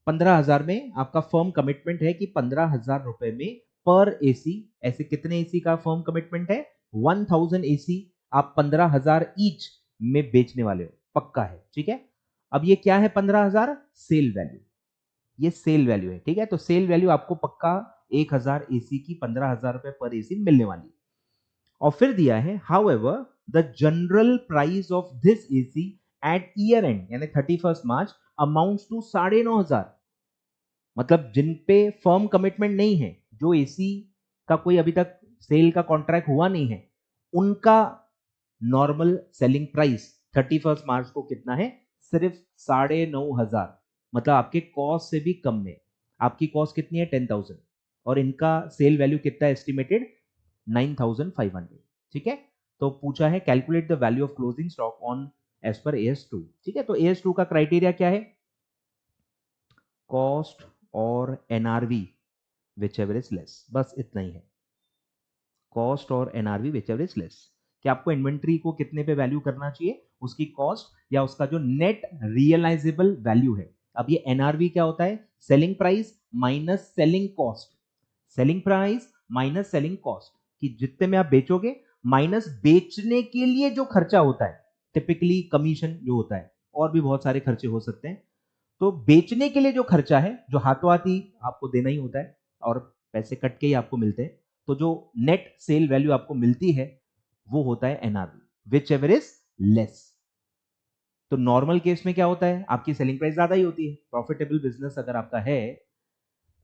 Speaker 1: 15,000 में आपका फर्म कमिटमेंट है कि 15,000 रुपए में पर AC। ऐसे कितने AC का फर्म कमिटमेंट है 1000 AC आप 15,000 ईच में बेचने वाले हो, पक्का है, ठीक है। अब ये क्या है 15,000 सेल वैल्यू, ये सेल वैल्यू है, ठीक है। तो सेल वैल्यू आपको पक्का 1000 AC की 15,000 रुपए पर AC मिलने वाली। और फिर दिया है however the general price of this AC at year end यानी 31 मार्च अमाउंट्स टू 9,500। मतलब जिन पे फर्म कमिटमेंट नहीं है, जो AC का कोई अभी तक सेल का कॉन्ट्रैक्ट हुआ नहीं है, उनका नॉर्मल सेलिंग प्राइस 31 मार्च को कितना है सिर्फ 9,500। मतलब आपके कॉस्ट से भी कम में। आपकी कॉस्ट कितनी है 10,000 और इनका सेल वैल्यू कितना है एस्टिमेटेड 9,500, ठीक है। तो पूछा है calculate the value of closing stock on as per AS2, ठीक है। तो AS2 का क्राइटेरिया क्या है, कॉस्ट और NRV which ever is less, बस इतना ही है। कॉस्ट और NRV which ever is less, कि आपको इन्वेंट्री को कितने पे वैल्यू करना चाहिए, उसकी कॉस्ट या उसका जो नेट रियलाइजेबल वैल्यू है। अब ये NRV क्या होता है, selling price minus selling cost. Selling price minus selling cost, कि जितने में आप बेचोगे माइनस बेचने के लिए जो खर्चा होता है, टिपिकली कमीशन जो होता है, और भी बहुत सारे खर्चे हो सकते हैं। तो बेचने के लिए जो खर्चा है, जो हाथों हाथ ही आपको देना ही होता है और पैसे कट के ही आपको मिलते हैं, तो जो नेट सेल वैल्यू आपको मिलती है वो होता है NRV which ever is less. तो नॉर्मल केस में क्या होता है, आपकी सेलिंग प्राइस ज्यादा ही होती है, प्रॉफिटेबल बिजनेस अगर आपका है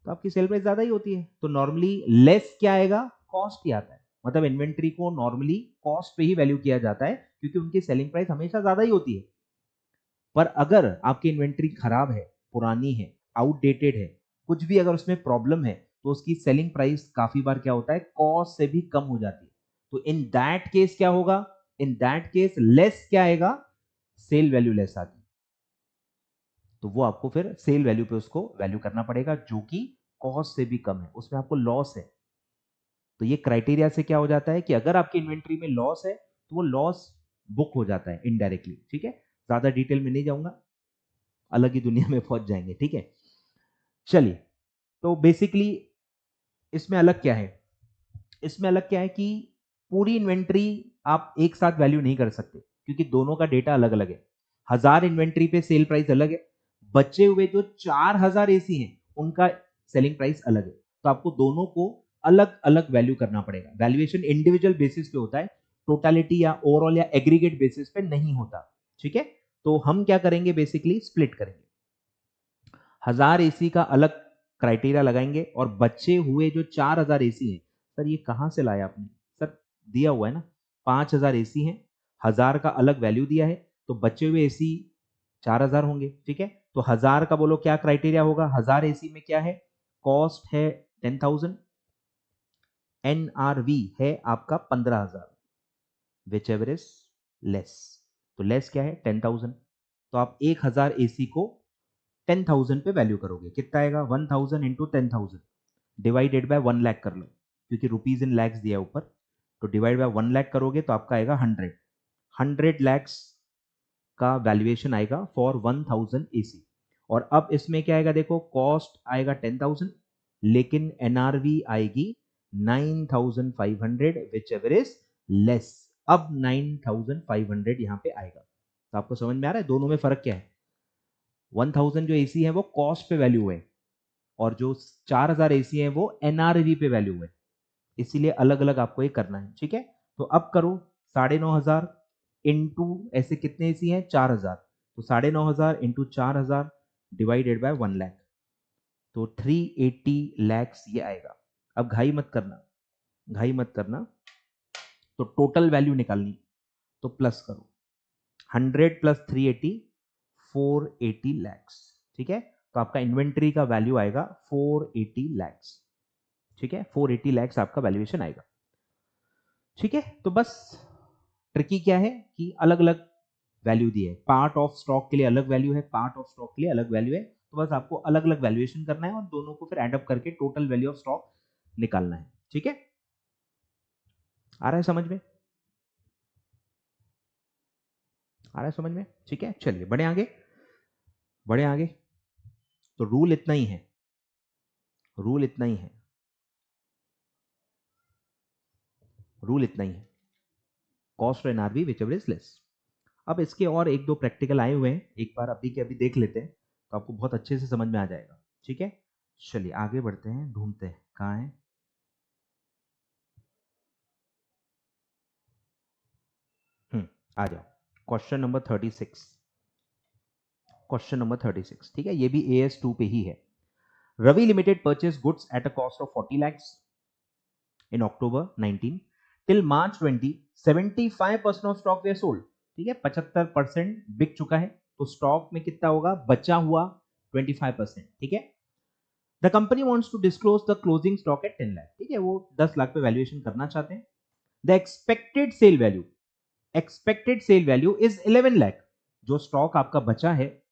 Speaker 1: तो आपकी सेल प्राइस ज्यादा ही होती है, तो नॉर्मली लेस क्या आएगा, कॉस्ट ही आता है। मतलब इन्वेंट्री को नॉर्मली कॉस्ट पे ही वैल्यू किया जाता है क्योंकि उनकी सेलिंग प्राइस हमेशा ज्यादा ही होती है। पर अगर आपकी इन्वेंट्री खराब है, पुरानी है, आउटडेटेड है, कुछ भी अगर उसमें प्रॉब्लम है, तो उसकी सेलिंग प्राइस काफी बार क्या होता है कॉस्ट से भी कम हो जाती है। तो इन दैट केस क्या होगा, इन दैट केस लेस क्या आएगा, सेल वैल्यू लेस आती है। तो वो आपको फिर सेल वैल्यू पे उसको वैल्यू करना पड़ेगा जो कि कॉस्ट से भी कम है, उसमें आपको लॉस है। तो ये क्राइटेरिया से क्या हो जाता है कि अगर आपकी इन्वेंट्री में लॉस है तो वो लॉस बुक हो जाता है इनडायरेक्टली, ठीक है। ज्यादा डिटेल में नहीं जाऊंगा, अलग ही दुनिया में पहुंच जाएंगे, ठीक है। चलिए, तो बेसिकली इसमें अलग क्या है, इसमें अलग क्या है कि पूरी इन्वेंट्री आप एक साथ वैल्यू नहीं कर सकते क्योंकि दोनों का डेटा अलग अलग है। 1000 इन्वेंट्री पे सेल प्राइस अलग है, बचे हुए जो 4000 AC हैं उनका सेलिंग प्राइस अलग है। तो आपको दोनों को अलग अलग वैल्यू करना पड़ेगा। वैल्यूएशन इंडिविजुअल बेसिस पे होता है, टोटालिटी या ओवरऑल या एग्रीगेट बेसिस पे नहीं होता, ठीक है। तो हम क्या करेंगे, बेसिकली स्प्लिट करेंगे। 1000 AC का अलग क्राइटेरिया लगाएंगे और बचे हुए जो 4000 AC हैं, सर ये कहां से लाया आपने, सर दिया हुआ है ना, 5000 AC हैं, 1000 का अलग वैल्यू दिया है, तो बचे हुए AC 4000 होंगे, ठीक है। तो 1000 का बोलो क्या क्राइटेरिया होगा, 1000 AC में क्या है, कॉस्ट है 10,000, NRV है आपका 15,000, विच एवर इज लेस। तो लेस क्या है 10,000, तो आप 1000 AC को 10,000 पे वैल्यू करोगे, कितना आएगा 1000 इंटू 10,000 डिवाइडेड बाय 1 लाख कर लो क्योंकि रुपीज इन लैक्स दिया ऊपर। तो डिवाइड बाय 1 लाख करोगे तो आपका आएगा 100 लैक्स का वैल्यूएशन आएगा फॉर 1000 AC। और अब इसमें क्या आएगा, देखो कॉस्ट आएगा 10,000, लेकिन एनआरवी आएगी 9,500 विच एवर इज लेस। अब 9,500 यहां पे आएगा। तो आपको समझ में आ रहा है दोनों में फर्क क्या है? 1,000 जो एसी है वो कॉस्ट पे वैल्यू है, और जो 4,000 एसी है वो एनआरवी पे वैल्यू है, इसीलिए अलग अलग आपको ये करना है। ठीक है, तो अब करो 9,500 इंटू ऐसे कितने एसी हैं, 4,000, तो 9,500 इंटू 4,000 डिवाइडेड बाय 1 लाख, तो 380 लैक्स ये आएगा। अब घाई मत करना, घाई मत करना, तो टोटल वैल्यू निकालनी, तो प्लस करो 100 प्लस 380, 480 लैक्स। ठीक है, तो आपका इन्वेंट्री का वैल्यू आएगा 480 लैक्स। ठीक है, 480 लैक्स आपका वैल्यूएशन आएगा। ठीक है, तो बस ट्रिकी क्या है कि अलग अलग वैल्यू दी है, पार्ट ऑफ स्टॉक के लिए अलग वैल्यू है, पार्ट ऑफ स्टॉक के लिए अलग वैल्यू है, तो बस आपको अलग अलग वैल्यूएशन करना है और दोनों को फिर एड अप करके टोटल वैल्यू ऑफ स्टॉक निकालना है। ठीक है, आ रहा है समझ में? आ रहा है समझ में? ठीक है, चलिए बढ़े आगे, बढ़े आगे। तो रूल इतना ही है, रूल इतना ही है, रूल इतना ही है, cost NRV which ever is less. अब इसके और एक दो प्रैक्टिकल आए हुए हैं, एक बार अभी के अभी देख लेते हैं, तो आपको बहुत अच्छे से समझ में आ जाएगा। ठीक है, चलिए आगे बढ़ते हैं, ढूंढते हैं कहाँ है। आ जाओ, क्वेश्चन नंबर 36, क्वेश्चन नंबर 36। ठीक है, ये भी AS2 पे ही है। Ravi limited purchase goods at a cost of 40 lakhs in October 19 till March 20, 75% of stock were sold. ठीक है, 75% बिक चुका है, तो स्टॉक में कितना होगा, बचा हुआ 25%। ठीक है, the company wants to disclose the closing stock at 10 lakh. ठीक है, वो 10 लाख पे वैल्यूएशन करना चाहते हैं। The expected sale value, expected sale value is 11 lakh. जो स्टॉक आपका बचा है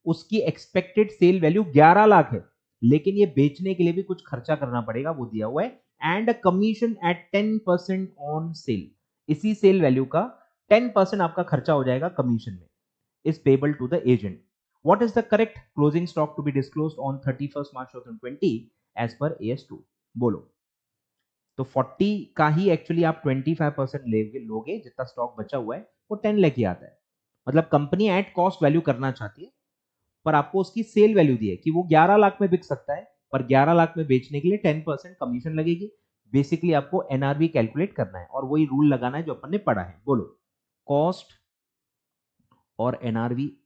Speaker 1: उसकी एक्सपेक्टेड सेल वैल्यू 11 लाख है, लेकिन ये बेचने के लिए भी कुछ खर्चा करना पड़ेगा, वो दिया हुआ है। And commission at 10% on sale, इसी सेल वैल्यू का 10% आपका खर्चा हो जाएगा कमीशन में, is payable to the agent. What is the correct closing stock to be disclosed on 31st March 2020 as per AS2? बोलो। तो 40 का ही एक्चुअली आप 25% लोगे, जितना स्टॉक बचा हुआ है वो 10 लाख ही आता है। मतलब कंपनी एट कॉस्ट वैल्यू करना चाहती है, पर आपको उसकी सेल वैल्यू दी है कि वो 11 लाख में बिक सकता है, पर 11 लाख में बेचने के लिए 10% कमीशन लगेगी। बेसिकली आपको एनआरवी कैलकुलेट करना है और वही रूल लगाना है जो अपन ने पढ़ा है। बोलो, कॉस्ट और NRV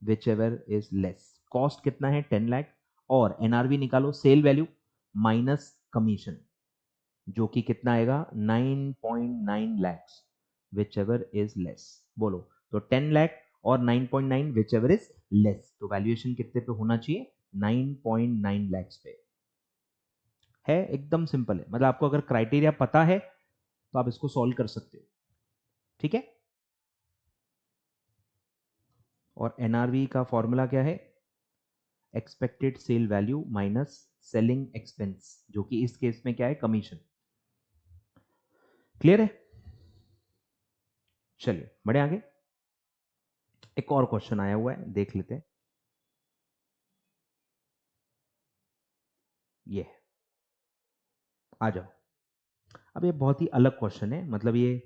Speaker 1: which ever is less. Cost कितना है, 10 लाख, और एनआरवी निकालो, सेल वैल्यू माइनस कमीशन, जो कि कितना आएगा, 9.9 lakhs which ever is less. बोलो, तो 10 लाख और 9.9 विच एवर इज लेस, तो वैल्यूएशन कितने पे होना चाहिए, 9.9 लैक्स पे। है एकदम सिंपल है, मतलब आपको अगर क्राइटेरिया पता है तो आप इसको सॉल्व कर सकते हो। ठीक है, और एनआरवी का फॉर्मूला क्या है, expected sale value minus selling expense, जो कि इस केस में क्या है, कमीशन। क्लियर है? चलिए बढ़े आगे, एक और क्वेश्चन आया हुआ है, देख लेते हैं। ये आ जाओ। अब ये बहुत ही अलग क्वेश्चन है, मतलब ये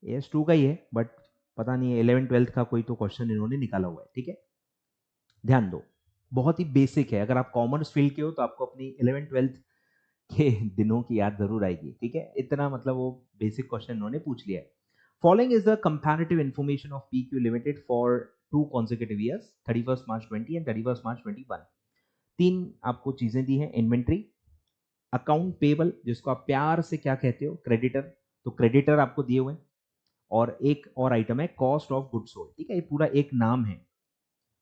Speaker 1: AS2 का ही है, बट पता नहीं 11th-12th का कोई तो क्वेश्चन इन्होंने निकाला हुआ है। ठीक है, ध्यान दो, बहुत ही बेसिक है। अगर आप कॉमर्स फील्ड के हो तो आपको अपनी 11th-12th के दिनों की याद जरूर आएगी। ठीक है, इतना मतलब वो बेसिक क्वेश्चन इन्होंने पूछ लिया है। Following is the comparative information of PQ limited for 2 consecutive years, 31st March 20 and 31st March 21। तीन आपको चीजें दी हैं, इन्वेंट्री, अकाउंट पेबल जिसको आप प्यार से क्या कहते हो, क्रेडिटर, तो क्रेडिटर आपको दिए हुए हैं, और एक और आइटम है कॉस्ट ऑफ गुड सोल्ड। ठीक है, ये पूरा एक नाम है,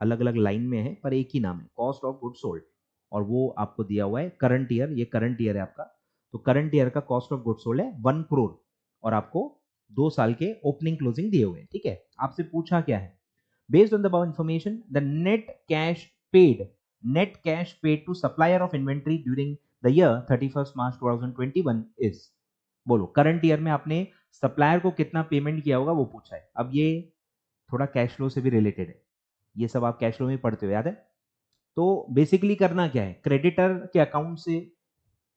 Speaker 1: अलग अलग लाइन में है पर एक ही नाम है, कॉस्ट ऑफ गुड सोल्ड, और वो आपको दिया हुआ है करंट ईयर, ये करंट ईयर है आपका, तो करंट ईयर का कॉस्ट ऑफ गुड सोल्ड है 1 करोड़, और आपको 2 साल के ओपनिंग क्लोजिंग दिए हुए हैं। ठीक है, आपसे पूछा क्या है, based on the above information the net cash paid to supplier of inventory during the year 31st March 2021 is. बोलो, करंट ईयर में आपने सप्लायर को कितना पेमेंट किया होगा वो पूछा है। अब ये थोड़ा कैश फ्लो से भी रिलेटेड है, ये सब आप कैश फ्लो में पढ़ते हो, याद है? तो बेसिकली करना क्या है, क्रेडिटर के अकाउंट से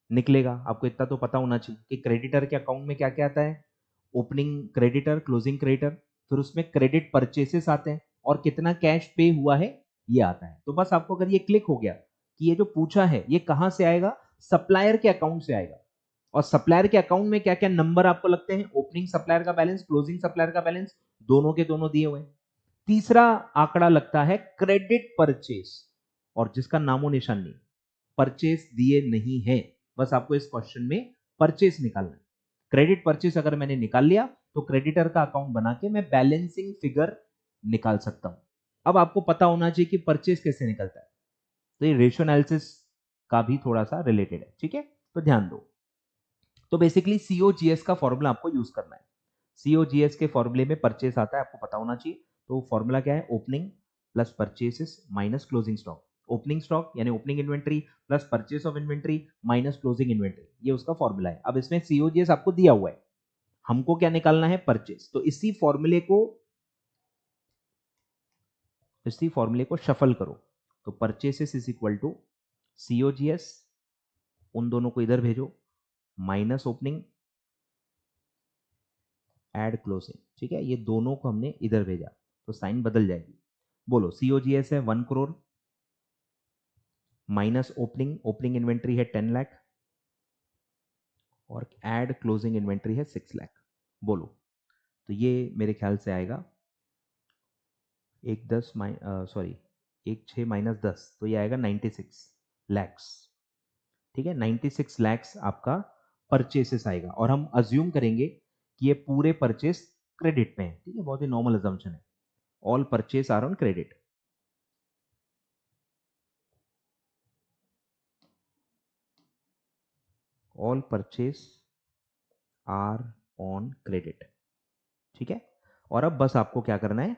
Speaker 1: निकलेगा, आपको इतना तो पता होना चाहिए कि क्रेडिटर के अकाउंट में क्या क्या आता है, ओपनिंग क्रेडिटर, क्लोजिंग क्रेडिटर, फिर उसमें क्रेडिट परचेसेस आते हैं और कितना कैश पे हुआ है ये आता है। तो बस आपको अगर ये क्लिक हो गया कि ये जो पूछा है ये कहां से आएगा, सप्लायर के अकाउंट से आएगा। और सप्लायर के अकाउंट में क्या क्या नंबर आपको लगते हैं, ओपनिंग सप्लायर का बैलेंस, क्लोजिंग सप्लायर का बैलेंस, दोनों के दोनों दिए हुए हैं। तीसरा आंकड़ा लगता है क्रेडिट परचेस, और जिसका नामो निशान नहीं, परचेस दिए नहीं है, बस आपको इस क्वेश्चन में परचेस निकालना है। क्रेडिट परचेस अगर मैंने निकाल लिया तो क्रेडिटर का अकाउंट बना के मैं बैलेंसिंग फिगर निकाल सकता हूं। अब आपको पता होना चाहिए कि परचेस कैसे निकलता है, तो ये रेशियो एनालिसिस का भी थोड़ा सा रिलेटेड है, ठीक है, तो ध्यान दो। तो बेसिकली सीओजीएस का फॉर्मूला आपको यूज करना है। सीओजीएस के फॉर्मूले में परचेस आता है, आपको पता होना चाहिए। तो फॉर्मूला क्या है, opening plus purchases minus closing stock. Opening stock यानी opening inventory plus purchase of inventory minus closing inventory, ये उसका फॉर्मूला है। अब इसमें सीओजीएस आपको दिया हुआ है, हमको क्या निकालना है, परचेस। तो इसी फॉर्मूले को शफल करो। तो purchases is equal to COGS, उन दोनों को इधर भेजो, माइनस ओपनिंग एड क्लोजिंग, ठीक है, ये दोनों को हमने इधर भेजा तो साइन बदल जाएगी। बोलो, सीओजीएस है 1 crore minus opening, opening inventory है 10 लाख और एड क्लोजिंग इन्वेंट्री है 6 लाख। बोलो, तो ये मेरे ख्याल से आएगा 1 6 - 10, तो ये आएगा 96 लैक्स, ठीक है, 96 लैक्स आपका परचेसेस आएगा। और हम अज्यूम करेंगे कि ये पूरे परचेस क्रेडिट पे है, ठीक है, बहुत ही नॉर्मल अजम्पशन है, all purchase are on credit. All purchase are on credit, ठीक है। और अब बस आपको क्या करना है,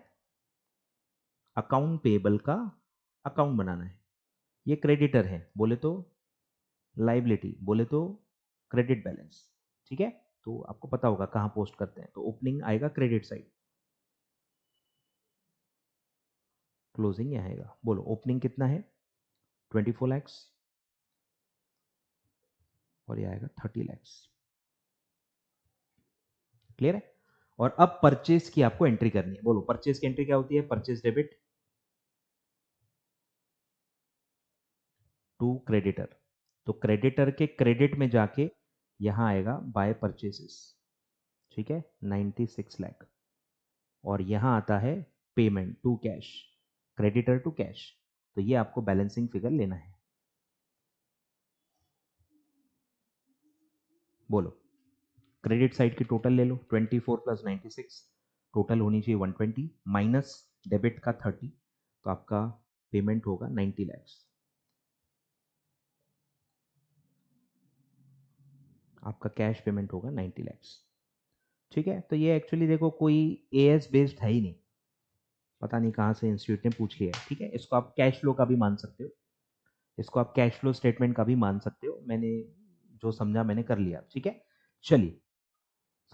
Speaker 1: अकाउंट पेबल का अकाउंट बनाना है। ये क्रेडिटर है, बोले तो लाइबिलिटी, बोले तो क्रेडिट बैलेंस, ठीक है। तो आपको पता होगा कहां पोस्ट करते हैं, तो ओपनिंग आएगा क्रेडिट साइड, क्लोजिंग यहाँ आएगा। बोलो, ओपनिंग कितना है, 24 लैक्स और ये आएगा 30 लैक्स। क्लियर है? और अब परचेस की आपको एंट्री करनी है। बोलो, परचेस की एंट्री क्या होती है, परचेस डेबिट टू क्रेडिटर। तो क्रेडिटर के क्रेडिट में जाके यहां आएगा बाय परचेसेस, ठीक है, 96 लाख। और यहां आता है payment to cash, creditor to cash. तो ये आपको बैलेंसिंग फिगर लेना है। बोलो, क्रेडिट साइड की टोटल ले लो, 24 प्लस 96, टोटल होनी चाहिए 120 माइनस डेबिट का 30, तो आपका पेमेंट होगा 90 लैक्स। आपका कैश पेमेंट होगा 90 लैक्स, ठीक है। तो ये एक्चुअली देखो कोई एएस बेस्ड है ही नहीं, पता नहीं कहाँ से इंस्टीट्यूट ने पूछ लिया है, ठीक है। इसको आप कैश फ्लो का भी मान सकते हो, इसको आप कैश फ्लो स्टेटमेंट का भी मान सकते हो। मैंने जो समझा मैंने कर लिया, ठीक है। चलिए,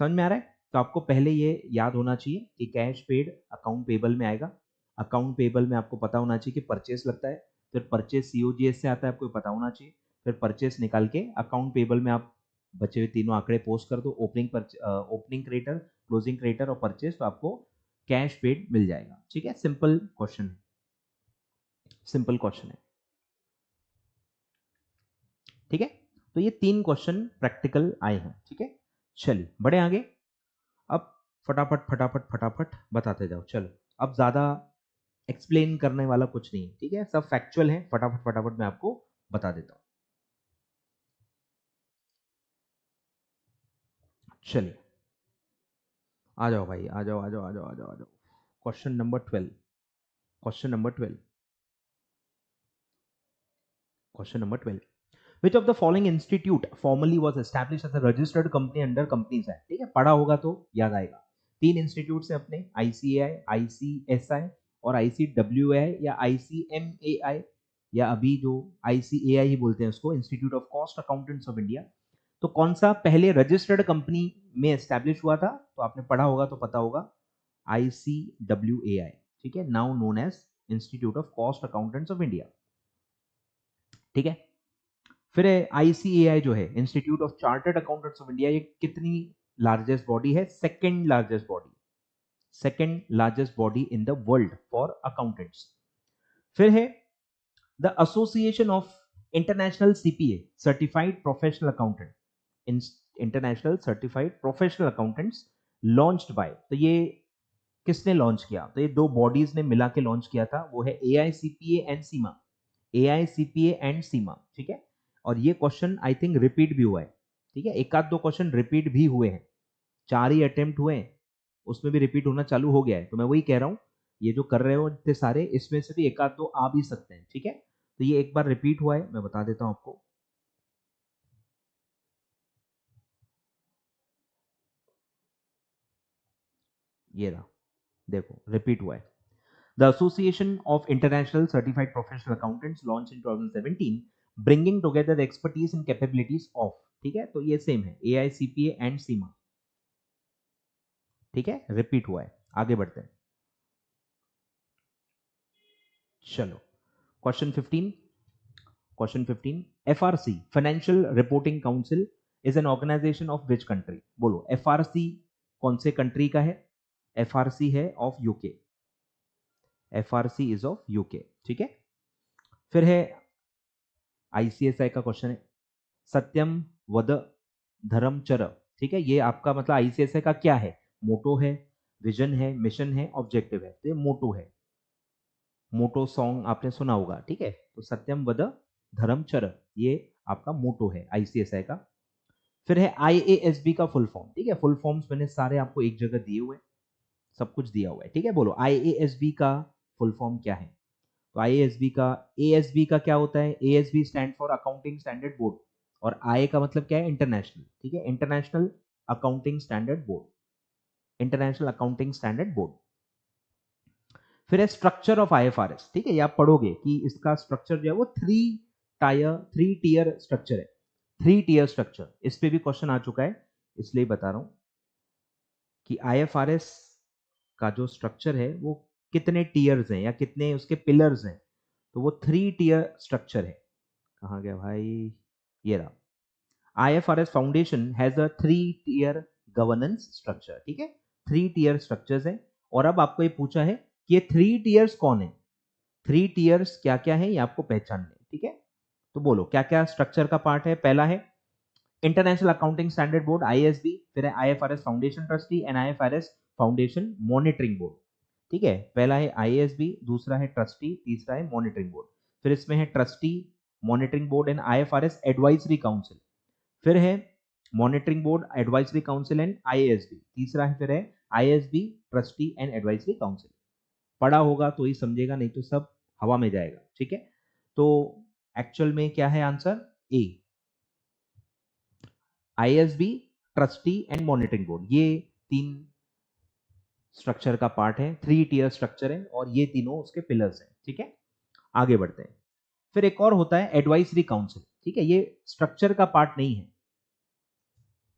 Speaker 1: समझ में आ रहा है? तो आपको पहले ये याद होना चाहिए कि कैश पेड अकाउंट पेबल में आएगा। अकाउंट पेबल में आपको पता होना चाहिए कि परचेस लगता है, फिर परचेस सीओजीएस से आता है, आपको पता होना चाहिए। फिर परचेस निकाल के अकाउंट पेबल में आप बचे हुए तीनों आंकड़े पोस्ट कर दो, ओपनिंग क्रेडिटर, क्लोजिंग क्रेडिटर और परचेस, तो आपको कैश पेड मिल जाएगा, ठीक है। सिंपल क्वेश्चन है, सिंपल क्वेश्चन है, ठीक है। तो ये 3 क्वेश्चन प्रैक्टिकल आए हैं, ठीक है। चलिए बढ़े आगे। अब फटाफट फटाफट फटाफट बताते जाओ, चलो। अब ज्यादा एक्सप्लेन करने वाला कुछ नहीं है, ठीक है, सब फैक्चुअल है, फटाफट फटाफट मैं आपको बता देता हूं। चलिए, आ जाओ भाई, आ जाओ आ जाओ आ जाओ आ जाओ आ जाओ। Question number 12 question number 12 Which of the following institute formally was established as a registered company under Companies Act? ठीक है, पढ़ा होगा तो याद आएगा। 3 इंस्टीट्यूट है अपने, आईसीएआई, आईसीएसआई और आईसीडब्ल्यूएआई या आईसीएमएआई, या अभी जो आईसीएआई ही बोलते हैं उसको, institute of cost accountants of India. तो कौन सा पहले रजिस्टर्ड कंपनी में एस्टैब्लिश हुआ था, तो आपने पढ़ा होगा तो पता होगा, आईसीडब्ल्यूएआई, ठीक है, now known as institute of cost accountants of India, ठीक है। फिर है ICAI जो है, institute of chartered accountants of India, ये कितनी लार्जेस्ट बॉडी है? Second largest body, second largest body in the world for accountants. फिर है the association of international CPA, certified professional accountant, international certified professional accountants, launched by, तो ये किसने launch किया? तो ये दो बॉडीज ने मिला के लॉन्च किया था, वो है AICPA and CIMA, AICPA and CIMA, ठीक है। और ये क्वेश्चन आई थिंक रिपीट भी हुआ है, ठीक है, एक आध दो क्वेश्चन रिपीट भी हुए हैं, 4 ही अटेम्प्ट हुए हैं, उसमें भी रिपीट होना चालू हो गया है। तो मैं वही कह रहा हूं, ये जो कर रहे हो इतने सारे, इसमें से भी एक आध दो आ भी सकते हैं, ठीक है। तो ये एक बार रिपीट हुआ है, मैं बता देता हूं आपको। ये रहा, देखो रिपीट हुआ है। The Association of International Certified Professional Accountants launched in 2017, bringing together the expertise and capabilities of, ठीक है, तो ये सेम है AICPA एंड सीमा, ठीक है, रिपीट हुआ है। आगे बढ़ते हैं, चलो question 15। Question 15, FRC financial reporting council is an organisation of which country? बोलो FRC कौन से कंट्री का है? FRC है of UK, FRC is of UK, ठीक है। फिर है ICSI का क्वेश्चन है, सत्यम वद धर्म चर, ठीक है, ये आपका मतलब ICSI का क्या है? मोटो है, विजन है, मिशन है, ऑब्जेक्टिव है। तो ये मोटो है, मोटो सॉन्ग आपने सुना होगा, ठीक है। तो सत्यम वद धर्म चर, ये आपका मोटो है ICSI का। फिर है IASB का फुल फॉर्म, ठीक है, फुल फॉर्म्स मैंने सारे आपको एक जगह दिए हुए, सब कुछ दिया हुआ है, ठीक है। बोलो IASB का फुल फॉर्म क्या है? तो IASB का, ASB का क्या होता है? ASB stand for accounting standard board, और आई का मतलब क्या है? इंटरनेशनल, ठीक है, international accounting standard board, international accounting standard board. फिर है स्ट्रक्चर ऑफ IFRS, ठीक है, ये आप पढ़ोगे कि इसका स्ट्रक्चर जो है वो थ्री टीयर स्ट्रक्चर है, 3 टीयर स्ट्रक्चर। इस पे भी क्वेश्चन आ चुका है, इसलिए बता रहा हूं कि IFRS का जो स्ट्रक्चर है वो कितने टीयर्स हैं या कितने उसके पिलर्स हैं। तो वो 3 टीयर स्ट्रक्चर है। कहाँ गया भाई? ये रहा। IFRS foundation has a 3 tier governance structure, ठीक है, 3 टीयर स्ट्रक्चर्स है। और अब आपको ये पूछा है कि ये 3 टीयर्स कौन है? 3 टीयर्स क्या क्या है ये आपको पहचानने, ठीक है। तो बोलो क्या क्या स्ट्रक्चर का पार्ट है? पहला है international accounting standard board ISB, फिर है IFRS foundation trustee and IFRS foundation monitoring board, ठीक है। पहला है ISB, दूसरा है ट्रस्टी, तीसरा है मॉनिटरिंग बोर्ड। फिर इसमें है trustee, monitoring board and IFRS advisory council. फिर है monitoring board, advisory council and IASB। तीसरा है फिर है ISB, trustee and advisory council. पढ़ा होगा तो ही समझेगा, नहीं तो सब हवा में जाएगा, ठीक है। तो एक्चुअल में क्या है answer? A, ISB, trustee and monitoring board, ये 3 स्ट्रक्चर का पार्ट है, 3 टीयर स्ट्रक्चर है, और ये तीनों उसके पिलर्स हैं, ठीक है। आगे बढ़ते हैं। फिर एक और होता है एडवाइजरी काउंसिल, ठीक है, ये स्ट्रक्चर का पार्ट नहीं है,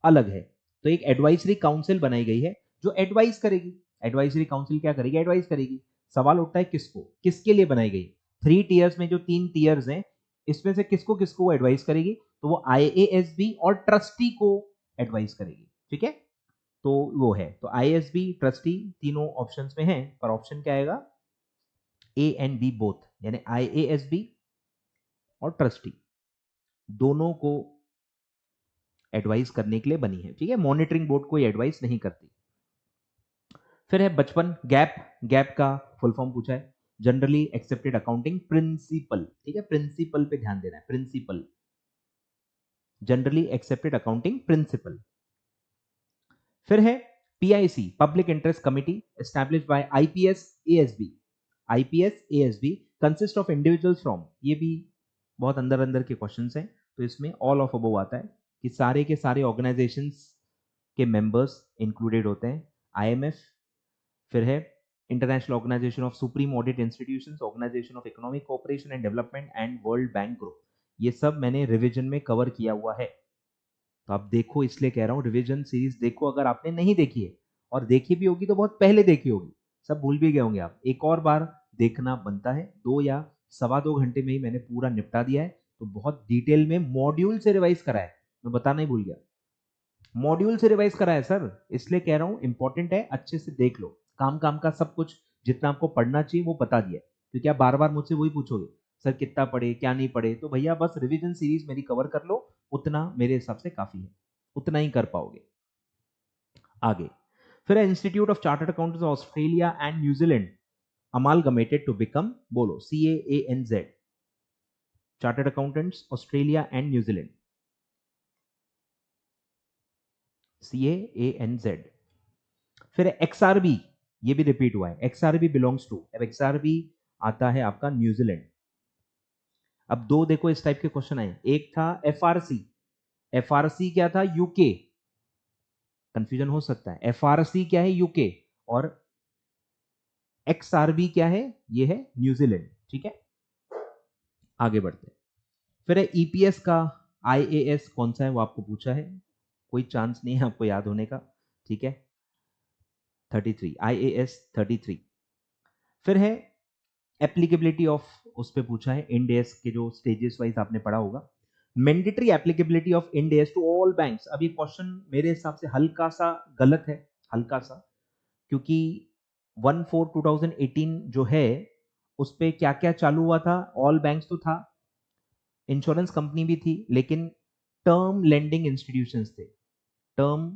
Speaker 1: अलग है। तो एक एडवाइजरी काउंसिल बनाई गई है जो एडवाइस करेगी। एडवाइजरी काउंसिल क्या करेगी? एडवाइस करेगी। सवाल उठता है किसको, किसके लिए बनाई गई? 3 टीयर्स में जो 3 टीयर्स हैं, इसमें से किसको किसको वो एडवाइस करेगी? तो वो IASB और ट्रस्टी को एडवाइस करेगी, ठीक है। तो वो है, तो ISB, ट्रस्टी तीनों ऑप्शंस में है, पर ऑप्शन क्या आएगा? A एंड B बोथ, यानी IASB और ट्रस्टी दोनों को एडवाइस करने के लिए बनी है, ठीक है। मॉनिटरिंग बोर्ड कोई एडवाइस नहीं करती। फिर है बचपन, गैप, गैप का फुल फॉर्म पूछा है, जनरली एक्सेप्टेड अकाउंटिंग प्रिंसिपल, ठीक है, प्रिंसिपल पे ध्यान देना है, principle, generally accepted accounting principle. फिर है PIC, public interest committee, established by IPS ASB, IPS ASB consist of individuals from, ये भी बहुत अंदर अंदर के क्वेश्चंस हैं, तो इसमें ऑल ऑफ अबव आता है कि सारे के सारे ऑर्गेनाइजेशंस के मेंबर्स इंक्लूडेड होते हैं। IMF, फिर है international organisation of supreme audit institutions, organisation of economic cooperation and development and world bank group. ये सब मैंने रिवीजन में कवर किया हुआ है, तो आप देखो, इसलिए कह रहा हूँ रिवीजन सीरीज देखो, अगर आपने नहीं देखी है, और देखी भी होगी तो बहुत पहले देखी होगी, सब भूल भी गए होंगे आप, एक और बार देखना बनता है। 2 या सवा 2 घंटे में ही मैंने पूरा निपटा दिया है, तो बहुत डिटेल में मॉड्यूल से रिवाइज करा है, मैं बताना ही भूल गया, मॉड्यूल से रिवाइज करा है सर, इसलिए कह रहा हूं इंपॉर्टेंट है, अच्छे से देख लो। काम काम का सब कुछ जितना आपको पढ़ना चाहिए वो बता दिया है, क्योंकि आप बार बार मुझसे वही पूछोगे सर कितना पढ़े क्या नहीं पढ़े, तो भैया बस रिवीजन सीरीज मेरी कवर कर लो, उतना मेरे हिसाब से काफी है, उतना ही कर पाओगे। आगे फिर institute of chartered accountants Australia and New Zealand amalgamated to become, बोलो CAANZ, chartered accountants Australia and New Zealand, CAANZ। फिर XRB, ये भी रिपीट हुआ है, XRB बिलोंग्स टू, अब XRB आता है आपका न्यूजीलैंड। अब दो देखो इस टाइप के क्वेश्चन आए, एक था FRC, FRC क्या था, यूके, कंफ्यूजन हो सकता है, FRC क्या है, यूके, और XRB क्या है, ये है न्यूजीलैंड, ठीक है। आगे बढ़ते हैं, फिर है EPS का IAS कौन सा है, वो आपको पूछा है, कोई चांस नहीं है आपको याद होने का, ठीक है, 33, IAS 33। फिर है एप्लीकेबिलिटी ऑफ, उस पे पूछा है, इंड एस के जो स्टेजेस वाइज आपने पढ़ा होगा, mandatory applicability of Ind AS to all banks. अब ये क्वेश्चन मेरे हिसाब से हल्का सा गलत है, हल्का सा, क्योंकि 1/4/2018 जो है उस पे क्या क्या चालू हुआ था, ऑल बैंक्स तो था, इंश्योरेंस कंपनी भी थी, लेकिन टर्म लेंडिंग इंस्टीट्यूशंस थे, टर्म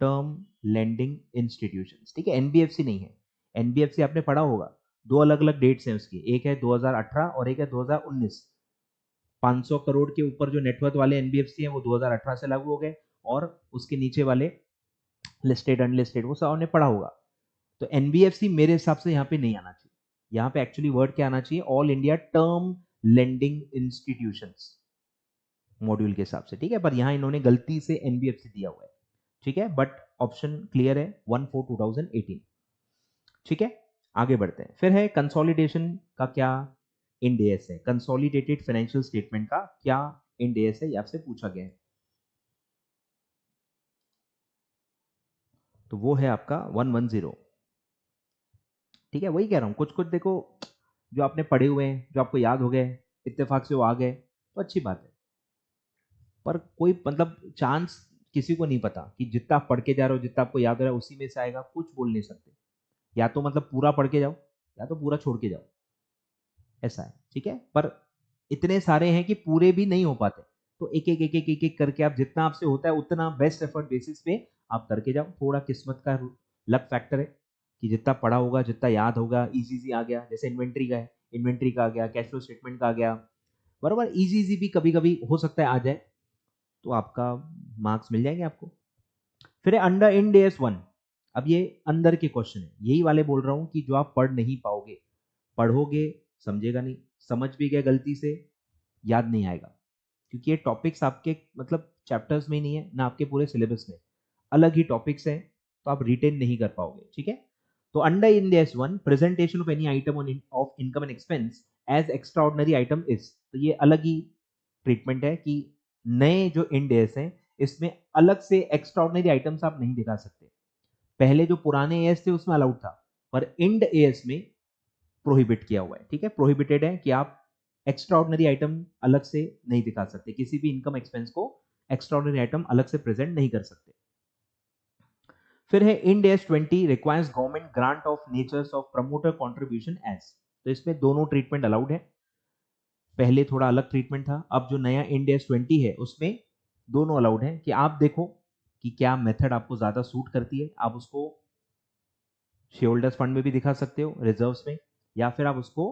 Speaker 1: टर्म लेंडिंग इंस्टीट्यूशंस, ठीक है, एनबीएफसी नहीं है। एनबीएफसी आपने पढ़ा होगा, दो अलग अलग डेट्स हैं उसकी, एक है 2018 और एक है 2019। 500 करोड़ के ऊपर जो नेटवर्थ वाले एनबीएफसी हैं वो 2018 से लागू हो गए, और उसके नीचे वाले लिस्टेड अनलिस्टेड वो सब आपने पढ़ा होगा। तो एनबीएफसी मेरे हिसाब से यहाँ पे नहीं आना चाहिए, यहाँ पे एक्चुअली वर्ड क्या आना चाहिए, all India term lending institutions, module के हिसाब से, ठीक है, पर यहाँ इन्होंने गलती से एनबीएफसी दिया हुआ है, ठीक है, बट ऑप्शन क्लियर है 1/4/2018, ठीक है। आगे बढ़ते हैं, फिर है कंसोलिडेशन का क्या इंड एस है, कंसोलिडेटेड फाइनेंशियल स्टेटमेंट का क्या इंड एस है, ये आपसे पूछा गया है, तो वो है आपका 110, ठीक है, वही कह रहा हूं, कुछ कुछ देखो जो आपने पढ़े हुए हैं, जो आपको याद हो गए, इत्तेफाक से वो आ गए, तो अच्छी बात है, पर कोई मतलब चांस किसी को नहीं पता कि जितना आप पढ़ के जा रहे हो, जितना आपको याद हो रहा है उसी में से आएगा, कुछ बोल नहीं सकते, या तो मतलब पूरा पढ़ के जाओ या तो पूरा छोड़ के जाओ, ऐसा है, ठीक है, पर इतने सारे हैं कि पूरे भी नहीं हो पाते, तो एक एक एक एक एक एक करके आप जितना आपसे होता है उतना बेस्ट एफर्ट बेसिस पे आप करके जाओ, थोड़ा किस्मत का लक फैक्टर है कि जितना पढ़ा होगा जितना याद होगा, इजी इजी आ गया, जैसे इन्वेंट्री का है, इन्वेंट्री का आ गया, कैश फ्लो स्टेटमेंट का आ गया, बराबर, इजी इजी भी कभी कभी हो सकता है आ जाए, तो आपका मार्क्स मिल जाएंगे आपको। फिर अंडर इंड एस 1, अब ये अंदर के क्वेश्चन है, यही वाले बोल रहा हूं कि जो आप पढ़ नहीं पाओगे, पढ़ोगे समझेगा नहीं, समझ भी गए गलती से याद नहीं आएगा, क्योंकि ये टॉपिक्स आपके मतलब चैप्टर्स में ही नहीं है ना, आपके पूरे सिलेबस में अलग ही टॉपिक्स हैं, तो आप रिटेन नहीं कर पाओगे, ठीक है। तो under Ind AS 1 presentation of any item of income and expense as extra ordinary item is, तो ये अलग ही ट्रीटमेंट है कि नए जो इंड एस हैं इसमें अलग से एक्स्ट्रा ऑर्डिनरी आइटम्स आप नहीं दिखा सकते, पहले जो पुराने एएस थे उसमें अलाउड था, पर इंड एएस में प्रोहिबिट किया हुआ है, ठीक है, प्रोहिबिटेड है कि आप एक्स्ट्रा ऑर्डिनरी आइटम अलग से नहीं दिखा सकते, किसी भी इनकम एक्सपेंस को एक्स्ट्रा ऑर्डिनरी आइटम अलग से प्रेजेंट नहीं कर सकते। फिर है Ind AS 20 requires government grant of natures of promoter contribution as, तो इसमें दोनों ट्रीटमेंट अलाउड है, पहले थोड़ा अलग ट्रीटमेंट था, अब जो नया इंड एस 20 है उसमें दोनों अलाउड है, कि आप देखो कि क्या मेथड आपको ज्यादा सूट करती है, आप उसको शेयर होल्डर्स फंड में भी दिखा सकते हो, रिजर्व्स में, या फिर आप उसको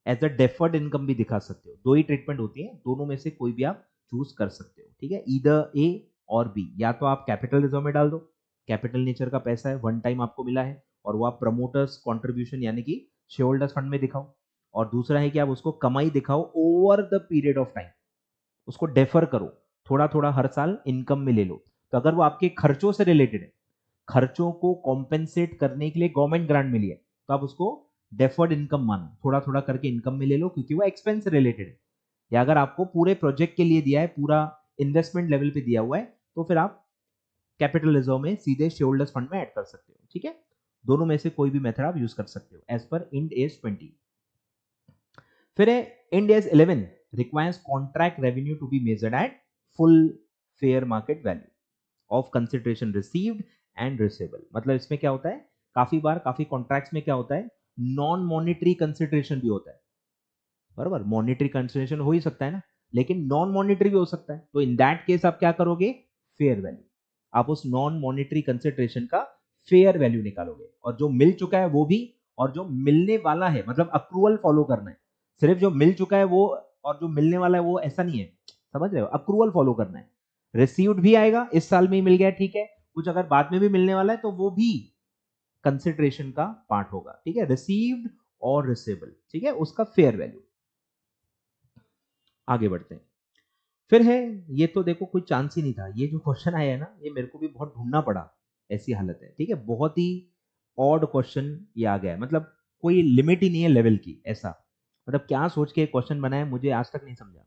Speaker 1: एज अ डेफर्ड इनकम भी दिखा सकते हो, दो ही ट्रीटमेंट होती है, दोनों में से कोई भी आप चूज कर सकते हो, ठीक है, ईदर ए और बी, या तो आप कैपिटल रिजर्व में डाल दो, कैपिटल नेचर का पैसा है, वन टाइम आपको मिला है, और वो आप प्रमोटर्स कॉन्ट्रीब्यूशन यानी कि शेयर होल्डर्स फंड में दिखाओ, और दूसरा है कि आप उसको कमाई दिखाओ over the period of time, उसको डेफर करो, थोड़ा थोड़ा हर साल इनकम में ले लो, तो अगर वो आपके खर्चों से रिलेटेड है, खर्चों को कॉम्पेंसेट करने के लिए गवर्नमेंट ग्रांट मिली है, तो आप उसको डेफर्ड इनकम मानो, थोड़ा थोड़ा करके इनकम में ले लो, क्योंकि वो एक्सपेंस रिलेटेड है, या अगर आपको पूरे प्रोजेक्ट के लिए दिया है, पूरा इन्वेस्टमेंट लेवल पे दिया हुआ है, तो फिर आप कैपिटल रिजर्व में सीधे शेयर होल्डर्स फंड में ऐड कर सकते हो, ठीक है। दोनों में से कोई भी मेथड आप यूज कर सकते हो एज पर इंड एस 20। फिर है Ind AS 11 requires contract revenue to be measured at full fair market value of consideration received and receivable. मतलब इसमें क्या होता है, काफी बार काफी कॉन्ट्रैक्ट्स में क्या होता है, नॉन मॉनिटरी कंसिडरेशन भी होता है, बराबर। मॉनिटरी कंसिडरेशन हो ही सकता है ना, लेकिन नॉन मॉनिटरी भी हो सकता है। तो इन दैट केस आप क्या करोगे, फेयर वैल्यू, आप उस नॉन मॉनिटरी कंसिडरेशन का फेयर वैल्यू निकालोगे, और जो मिल चुका है वो भी, और जो मिलने वाला है, मतलब अक्रूवल फॉलो करना है। सिर्फ जो मिल चुका है वो और जो मिलने वाला है वो ऐसा नहीं है, समझ रहे हो, अक्रूवल फॉलो करना है। रिसीव्ड भी आएगा, इस साल में ही मिल गया, ठीक है, कुछ अगर बाद में भी मिलने वाला है तो वो भी कंसिडरेशन का पार्ट होगा, ठीक है, रिसीव्ड और रिसीवेबल, ठीक है, उसका फेयर वैल्यू। आगे बढ़ते हैं। फिर है, ये तो देखो कोई चांस ही नहीं था, ये जो क्वेश्चन आया है ना, ये मेरे को भी बहुत ढूंढना पड़ा, ऐसी हालत है, ठीक है, बहुत ही ऑड क्वेश्चन ये आ गया है, मतलब कोई लिमिट ही नहीं है लेवल की, ऐसा, मतलब क्या सोच के क्वेश्चन बनाया मुझे आज तक नहीं समझा।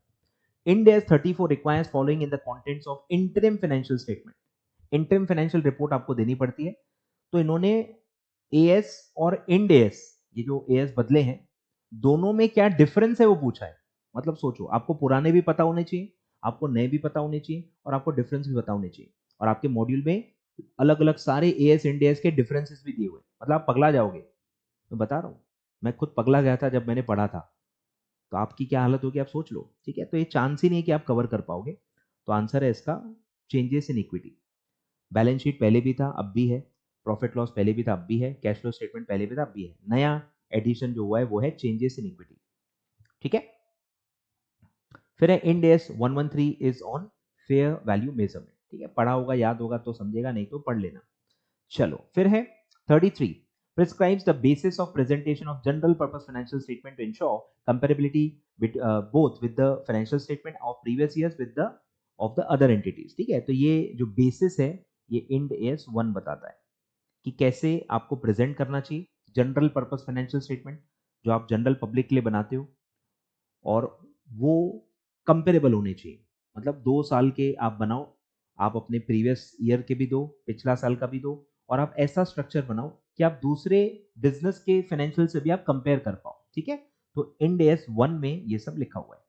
Speaker 1: Ind AS 34 requires following in the contents of interim financial statement। interim financial report आपको देनी पड़ती है, तो इन्होंने AS और Ind AS, ये जो AS बदले हैं, दोनों में क्या डिफरेंस है वो पूछा है। मतलब सोचो, आपको पुराने भी पता होने चाहिए, आपको नए भी पता होने चाहिए, और आपको डिफरेंस भी पता होने चाहिए, और आपके मॉड्यूल में अलग अलग सारे AS Ind AS के डिफरेंसेस भी दिए हुए, मतलब आप पगला जाओगे, मैं बता रहा हूँ, मैं खुद पगला गया था जब मैंने पढ़ा था, तो आपकी क्या हालत होगी आप सोच लो, ठीक है। तो ये चांस ही नहीं कि आप कवर कर पाओगे, तो आंसर है इसका changes in equity. Balance sheet पहले भी था अब भी है, प्रॉफिट लॉस पहले भी था अब भी है, कैश फ्लो स्टेटमेंट पहले भी था अब भी है, नया एडिशन जो हुआ है वो है चेंजेस इन इक्विटी, ठीक है। फिर है Ind S 113 is on fair value measurement, ठीक है, पढ़ा होगा याद होगा तो समझेगा, नहीं तो पढ़ लेना। चलो फिर है 33 prescribes the basis of presentation of general purpose financial statement to ensure comparability both with the financial statement of previous years with the of the other entities, ठीक है। तो ये जो बेसिस है ये इंड एस 1 बताता है कि कैसे आपको प्रेजेंट करना चाहिए जनरल पर्पस फाइनेंशियल स्टेटमेंट, जो आप जनरल पब्लिक के लिए बनाते हो, और वो कंपेरेबल होने चाहिए, मतलब 2 साल के आप बनाओ, आप अपने प्रीवियस ईयर के भी दो, पिछला साल का भी दो, और आप ऐसा स्ट्रक्चर बनाओ कि आप दूसरे बिजनेस के फाइनेंशियल से भी आप कंपेयर कर पाओ, ठीक है। तो इंड एस 1 में ये सब लिखा हुआ है।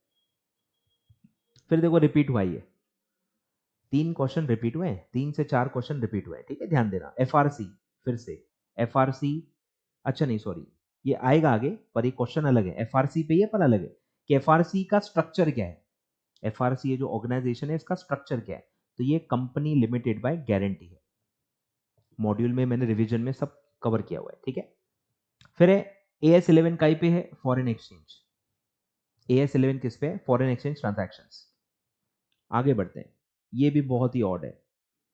Speaker 1: फिर देखो रिपीट हुआ, ये 3 क्वेश्चन रिपीट हुए, 3 से 4 क्वेश्चन रिपीट हुए, ठीक है, ध्यान देना। एफआरसी, फिर से एफआरसी, अच्छा नहीं सॉरी, ये आएगा आगे, पर ये क्वेश्चन अलग है, एफआरसी पे ये पर अलग है कि एफआरसी का स्ट्रक्चर क्या है। एफआरसी ये जो ऑर्गेनाइजेशन है इसका स्ट्रक्चर क्या है, तो ये कंपनी लिमिटेड बाय गारंटी है। मॉड्यूल में मैंने रिवीजन में सब कवर किया हुआ है, ठीक है। फिर है एएस 11 काई पे है, फॉरेन एक्सचेंज। एएस 11 किस पे है, फॉरेन एक्सचेंज ट्रांजैक्शंस। आगे बढ़ते हैं, ये भी बहुत ही ऑड है,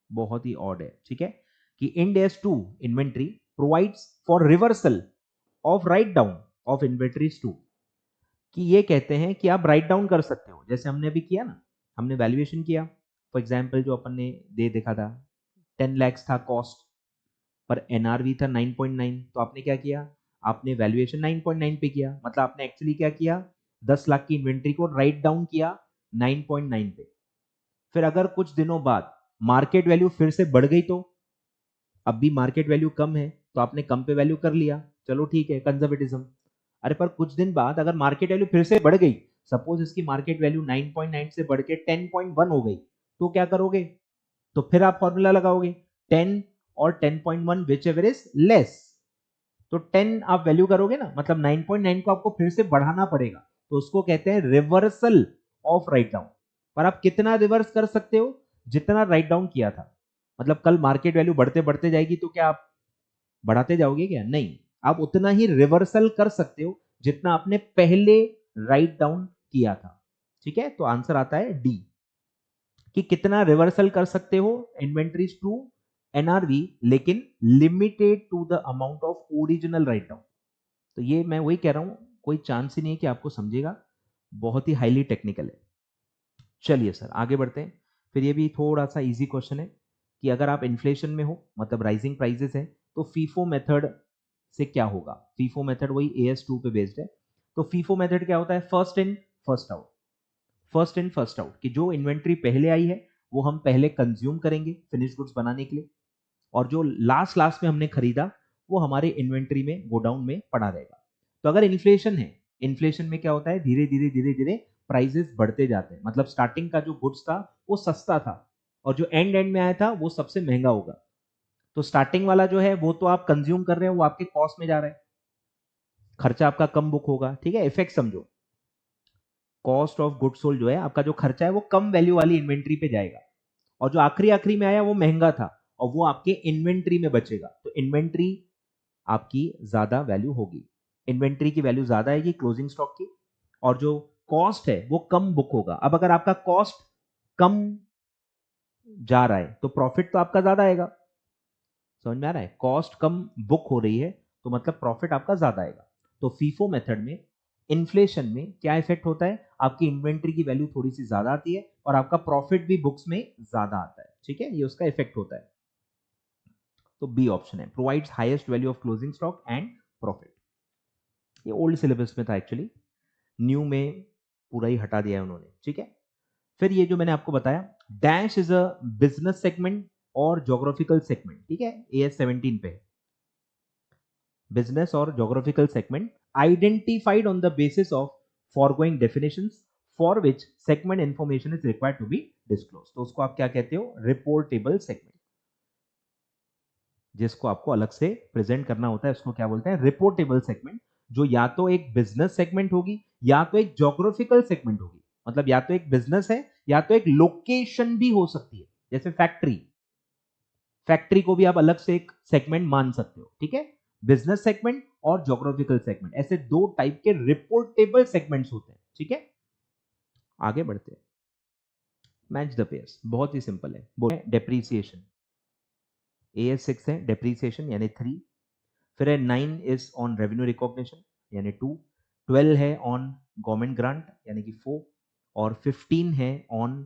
Speaker 1: बहुत ही ऑड है, ठीक है, कि end S 2 inventory provides for reversal of write down of inventories 2, कि ये कहते हैं कि आप राइट डाउन कर सकते हो, जैसे हमने अभी किया ना, हमने वैल्यूएशन किया, फॉर एग्जांपल जो अपन ने दे देखा था 10 लाख था कॉस्ट, पर एनआरवी था 9.9, तो आपने क्या किया, आपने वैल्यूएशन 9.9 पे किया, मतलब आपने एक्चुअली क्या किया, 10 लाख की इन्वेंट्री को राइट डाउन किया 9.9 पे। फिर अगर कुछ दिनों बाद मार्केट वैल्यू फिर से बढ़ गई, तो अब भी मार्केट वैल्यू कम है तो आपने कम पे वैल्यू कर लिया, चलो ठीक है, कंजर्वेटिज्म। अरे पर कुछ दिन बाद अगर मार्केट वैल्यू फिर से बढ़ गई, सपोज इसकी मार्केट वैल्यू 9.9 से बढ़ के 10.1 हो गई, तो क्या करोगे, तो फिर आप फॉर्मूला लगाओगे 10 और 10.1 विच एवर इज लेस, तो 10 आप वैल्यू करोगे ना, मतलब 9.9 को आपको फिर से बढ़ाना पड़ेगा, तो उसको कहते हैं रिवर्सल ऑफ राइट डाउन। पर आप कितना रिवर्स कर सकते हो, जितना राइट डाउन किया था, मतलब कल मार्केट वैल्यू बढ़ते बढ़ते जाएगी तो क्या आप बढ़ाते जाओगे क्या, नहीं, आप उतना ही रिवर्सल कर सकते हो जितना आपने पहले राइट डाउन किया था, ठीक है। तो आंसर आता है डी, कि कितना रिवर्सल कर सकते हो इन्वेंट्रीज टू एनआरवी, लेकिन limited to the amount of original write down. तो ये मैं वही कह रहा हूं, कोई चांस ही नहीं है कि आपको समझेगा, बहुत ही हाईली टेक्निकल है। चलिए सर आगे बढ़ते हैं। फिर ये भी थोड़ा सा इजी क्वेश्चन है कि अगर आप इन्फ्लेशन में हो, मतलब राइजिंग प्राइसेस है, तो फीफो मेथड से क्या होगा। फीफो मेथड वही AS2 पे बेस्ड है। तो फीफो मेथड क्या होता है, first in first out. First in first out, कि जो इन्वेंट्री पहले आई है वो हम पहले कंज्यूम करेंगे फिनिश गुड्स बनाने के लिए, और जो लास्ट लास्ट में हमने खरीदा वो हमारे इन्वेंट्री में गोडाउन में पड़ा रहेगा। तो अगर इन्फ्लेशन है, इन्फ्लेशन में क्या होता है, धीरे धीरे धीरे धीरे प्राइसेस बढ़ते जाते हैं। मतलब स्टार्टिंग का जो गुड्स था वो सस्ता था और जो एंड एंड में आया था वो सबसे महंगा होगा। तो स्टार्टिंग वाला जो है वो तो आप कंज्यूम कर रहे हो, वो आपके कॉस्ट में जा रहा है, खर्चा आपका कम बुक होगा। ठीक है, इफेक्ट समझो। कॉस्ट ऑफ गुड सोल्ड जो है, आपका जो खर्चा है वो कम वैल्यू वाली इन्वेंट्री पे जाएगा, और जो आखिरी आखिरी में आया वो महंगा था और वो आपके इन्वेंट्री में बचेगा। तो इन्वेंट्री आपकी ज्यादा वैल्यू होगी, इन्वेंट्री की वैल्यू ज्यादा आएगी क्लोजिंग स्टॉक की, और जो कॉस्ट है वो कम बुक होगा। अब अगर आपका कॉस्ट कम जा रहा है तो प्रॉफिट तो आपका ज्यादा आएगा। समझ में आ रहा है? कॉस्ट कम बुक हो रही है तो मतलब प्रॉफिट आपका ज्यादा आएगा। तो फीफो मेथड में इन्फ्लेशन में क्या इफेक्ट होता है, आपकी इन्वेंट्री की वैल्यू थोड़ी सी ज्यादा आती है और आपका प्रॉफिट भी बुक्स में ज्यादा आता है। ठीक है, ये उसका इफेक्ट होता है। तो बी ऑप्शन है, provides highest value of closing stock and profit. ये ओल्ड सिलेबस में था एक्चुअली, न्यू में पूरा ही हटा दिया है उन्होंने। ठीक है, फिर ये जो मैंने आपको बताया, dash is a business segment और जोग्राफिकल सेगमेंट। ठीक है, AS 17 पे बिजनेस और geographical segment identified on the basis of foregoing definitions for which segment information is required to be disclose. तो उसको आप क्या कहते हो, रिपोर्टेबल सेगमेंट। जिसको आपको अलग से प्रेजेंट करना होता है उसको क्या बोलते हैं, रिपोर्टेबल सेगमेंट। जो या तो एक बिजनेस सेगमेंट होगी या तो एक जोग्राफिकल सेगमेंट होगी। मतलब या तो एक बिजनेस है या तो एक लोकेशन भी हो सकती है, जैसे फैक्ट्री, फैक्ट्री को भी आप अलग से एक सेगमेंट मान सकते हो। ठीक है, बिजनेस सेगमेंट और जोग्राफिकल सेगमेंट, ऐसे दो टाइप के रिपोर्टेबल सेगमेंट्स होते हैं। ठीक है, आगे बढ़ते हैं। मैच द पेयर्स बहुत ही सिंपल है। बोले डेप्रीसिएशन, AS 6 है डेप्रीसिएशन यानी 3, फिर है 9 इज ऑन रेवेन्यू रिकॉग्निशन यानी 2, 12 है ऑन गवर्नमेंट ग्रांट यानी कि 4, और 15 है ऑन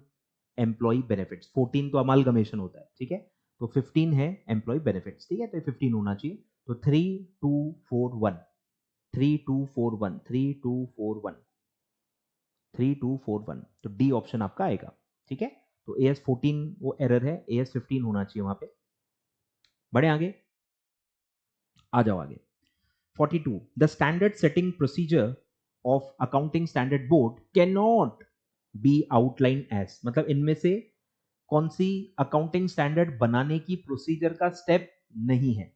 Speaker 1: एम्प्लॉय बेनिफिट्स। 14 तो अमालगमेशन होता है। ठीक है, तो 15 है एम्प्लॉय बेनिफिट्स। ठीक है, तो 15 होना चाहिए। तो 3241, 3241, 3241, 3241, तो डी ऑप्शन आपका आएगा। ठीक है, तो AS 14 वो एरर है, AS 15 होना चाहिए वहां पे। बढ़े आगे, आ जाओ आगे। 42, the standard setting procedure of accounting standard board cannot be outlined as, मतलब इनमें से कौन सी अकाउंटिंग स्टैंडर्ड बनाने की प्रोसीजर का स्टेप नहीं है,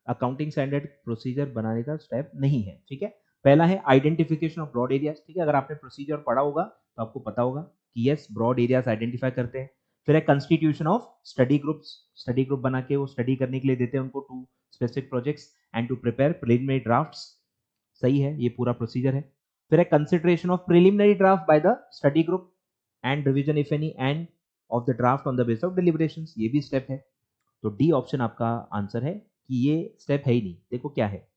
Speaker 1: अकाउंटिंग स्टैंडर्ड प्रोसीजर बनाने का स्टेप नहीं है। ठीक है, पहला है आइडेंटिफिकेशन ऑफ ब्रॉड एरियाज। ठीक है, अगर आपने प्रोसीजर पढ़ा होगा तो आपको पता होगा कि यस ब्रॉड एरियाज आइडेंटिफाई करते हैं। फिर है constitution of study groups, study group बना के वो स्टडी करने के लिए देते हैं उनको to specific projects and to prepare preliminary drafts. सही है, ये पूरा प्रोसीजर है। फिर है consideration of preliminary draft by the study group and revision if any and of the draft on the base of deliberations, ये भी स्टेप है। तो डी ऑप्शन आपका आंसर है कि ये स्टेप है ही नहीं। देखो क्या है,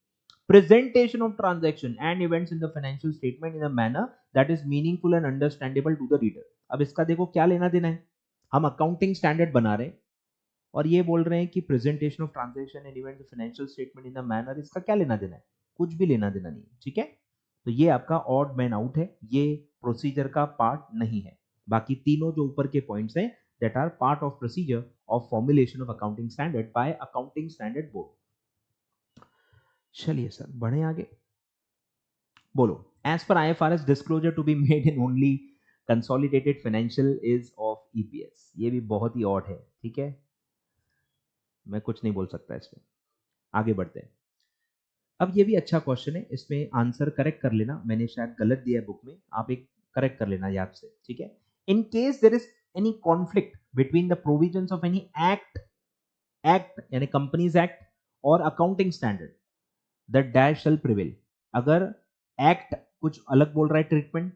Speaker 1: presentation of transaction and events in the financial statement in a manner that is meaningful and understandable to the reader। अब इसका देखो क्या लेना देना है, हम अकाउंटिंग स्टैंडर्ड बना रहे हैं और ये बोल रहे हैं कि presentation of transaction and event financial statement in the manner, इसका क्या लेना देना है, कुछ भी लेना देना नहीं है। ठीक है, तो ये आपका ऑड मैन आउट है, ये प्रोसीजर का पार्ट नहीं है। बाकी तीनों जो ऊपर के पॉइंट्स हैं that are part of procedure of formulation of accounting standard by accounting standard board. चलिए सर बढ़े आगे, बोलो एज पर IFRS disclosure to be made in only consolidated financial is of EPS। ये भी बहुत ही ऑड है। ठीक है, मैं कुछ नहीं बोल सकता इसमें। आगे बढ़ते हैं। अब ये भी अच्छा क्वेश्चन है, इसमें आंसर करेक्ट कर लेना, मैंने शायद गलत दिया है बुक में, आप एक करेक्ट कर लेना याद से। ठीक है, in case there is any conflict between the provisions of any act, act यानी कंपनीज एक्ट और accounting standard, the dash shall prevail. अगर एक्ट कुछ अलग बोल रहा है ट्रीटमेंट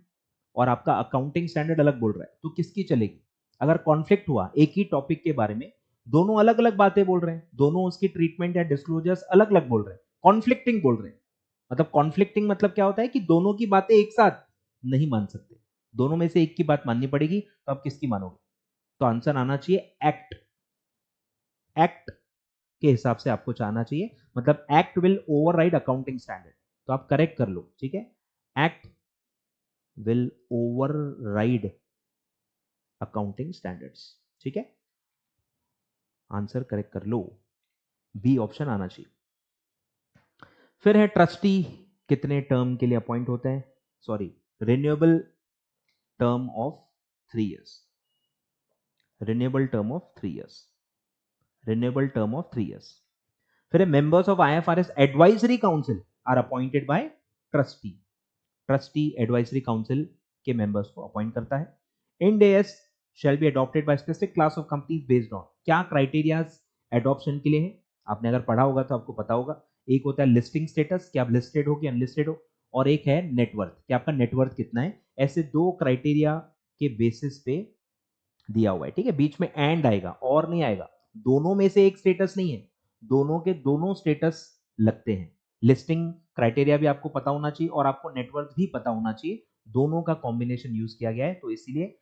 Speaker 1: और आपका अकाउंटिंग स्टैंडर्ड अलग बोल रहा है तो किसकी चलेगी। अगर कॉन्फ्लिक्ट हुआ एक ही टॉपिक के बारे में, दोनों अलग अलग बातें बोल रहे हैं, दोनों उसकी ट्रीटमेंट या डिस्क्लोजर्स अलग अलग बोल रहे हैं, कॉन्फ्लिक्टिंग बोल रहे हैं। मतलब कॉन्फ्लिक्टिंग मतलब क्या होता है कि दोनों की बातें एक साथ नहीं मान सकते, दोनों में से एक की बात माननी पड़ेगी, तो आप किसकी मानोगे। तो आंसर आना चाहिए एक्ट, एक्ट के हिसाब से आपको चाहना चाहिए, मतलब act will override accounting standard. तो आप करेक्ट कर लो। ठीक है, act will override accounting standards. ठीक है, आंसर करेक्ट कर लो, बी ऑप्शन आना चाहिए। फिर है ट्रस्टी कितने टर्म के लिए अपॉइंट होते हैं, sorry renewable term of 3 years, renewable term of 3 years, renewable term of 3 years। फिर members of IFRS advisory council are appointed by trustee, trustee advisory council के मेंबर्स को अपॉइंट करता है। Ind AS shall be adopted by specific class of companies based on, क्या criterias adoption के लिए है, आपने अगर पढ़ा होगा तो आपको पता होगा। एक होता है लिस्टिंग स्टेटस, कि आप लिस्टेड हो कि अनलिस्टेड हो, और एक है नेटवर्थ, कि आपका नेटवर्थ कितना है। ऐसे दो क्राइटेरिया के बेसिस पे दिया हुआ है, ठीक है। बीच में एंड आएगा और नहीं आएगा, दोनों में से एक स्टेटस नहीं है, दोनों के दोनों स्टेटस लगते हैं। लिस्टिंग क्राइटेरिया भी आपको पता होना चाहिए और आपको नेटवर्क भी पता होना चाहिए, दोनों का कॉम्बिनेशन यूज किया गया है, तो इसीलिए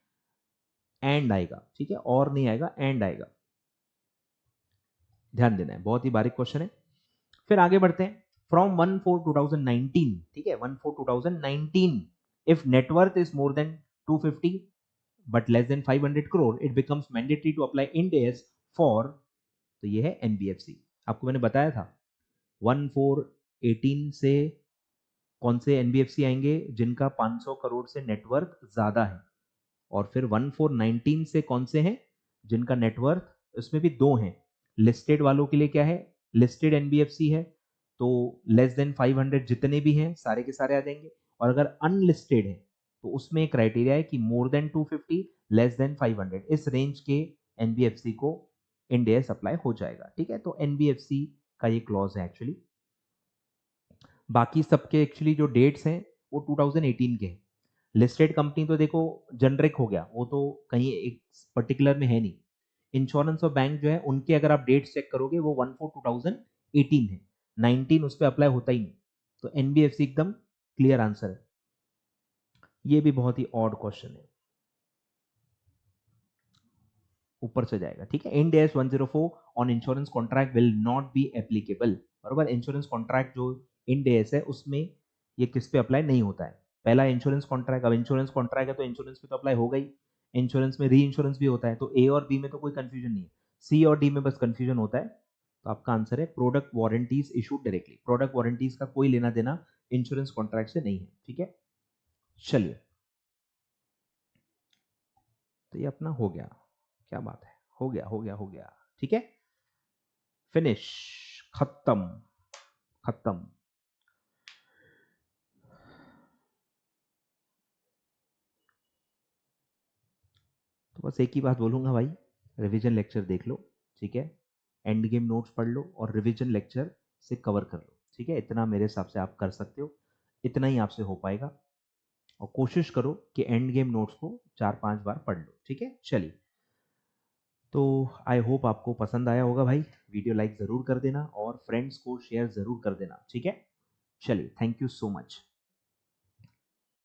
Speaker 1: एंड आएगा, ठीक है, और नहीं आएगा, एंड आएगा, ध्यान देना है, बहुत ही बारीक क्वेश्चन है। फिर आगे बढ़ते हैं। फ्रॉम 1/4/2019, ठीक है, 1/4/2019 if net worth is more than 250 but less than 500 crore it becomes mandatory to apply Ind AS for, तो ये है NBFC। आपको मैंने बताया था 1/4/18 से कौन से NBFC आएंगे, जिनका 500 करोड़ से नेटवर्थ ज्यादा है, और फिर 1/4/19 से कौन से हैं, जिनका नेटवर्थ, उसमें भी दो हैं। लिस्टेड वालों के लिए क्या है, लिस्टेड NBFC है, तो लेस देन 500 जितने भी हैं सारे के सारे आ जाएंगे, और अगर अनलिस्टेड है तो उसमें एक क्राइटेरिया है कि मोर देन 250 लेस देन 500, इस रेंज के NBFC को इंड एएस अप्लाई हो जाएगा, ठीक है। तो NBFC का ये क्लॉज है एक्चुअली। बाकी सबके एक्चुअली जो डेट्स हैं वो 2018 के हैं। लिस्टेड कंपनी तो देखो जनरिक हो गया, वो तो कहीं एक पर्टिकुलर में है नहीं। इंश्योरेंस और बैंक जो है उनके अगर आप डेट चेक करोगे वो 1/4/2018 है, 19 उस पर अप्लाई होता ही नहीं, तो NBFC एकदम क्लियर आंसर है। ये भी बहुत ही ऑड क्वेश्चन है, ऊपर से जाएगा, ठीक है। Ind S 104 on insurance contract will not be applicable, बराबर। इंश्योरेंस कॉन्ट्रैक्ट जो इंड एस है उसमें ये किस पे अप्लाई नहीं होता है, पहला इंश्योरेंस कॉन्ट्रैक्ट। अब इंश्योरेंस कॉन्ट्रैक्ट है तो इंश्योरेंस पे तो अप्लाई होगा ही, इंश्योरेंस में री इंश्योरेंस भी होता है, तो ए और बी में तो कोई कंफ्यूजन नहीं है, सी और डी में बस कंफ्यूजन होता है। तो आपका आंसर है product warranties issued directly, product warranties का कोई लेना देना इंश्योरेंस कॉन्ट्रैक्ट से नहीं है, ठीक है। चलिए, तो ये अपना हो गया, क्या बात है, हो गया हो गया हो गया, ठीक है, फिनिश, खत्म, खत्म। तो बस एक ही बात बोलूंगा भाई, रिवीजन लेक्चर देख लो, ठीक है, एंड गेम नोट्स पढ़ लो और रिवीजन लेक्चर से कवर कर लो, ठीक है। इतना मेरे हिसाब से आप कर सकते हो, इतना ही आपसे हो पाएगा, और कोशिश करो कि एंड गेम नोट्स को 4-5 बार पढ़ लो, ठीक है। चलिए, तो आई होप आपको पसंद आया होगा भाई, वीडियो लाइक ज़रूर कर देना और फ्रेंड्स को शेयर ज़रूर कर देना, ठीक है। चलिए, थैंक यू सो मच।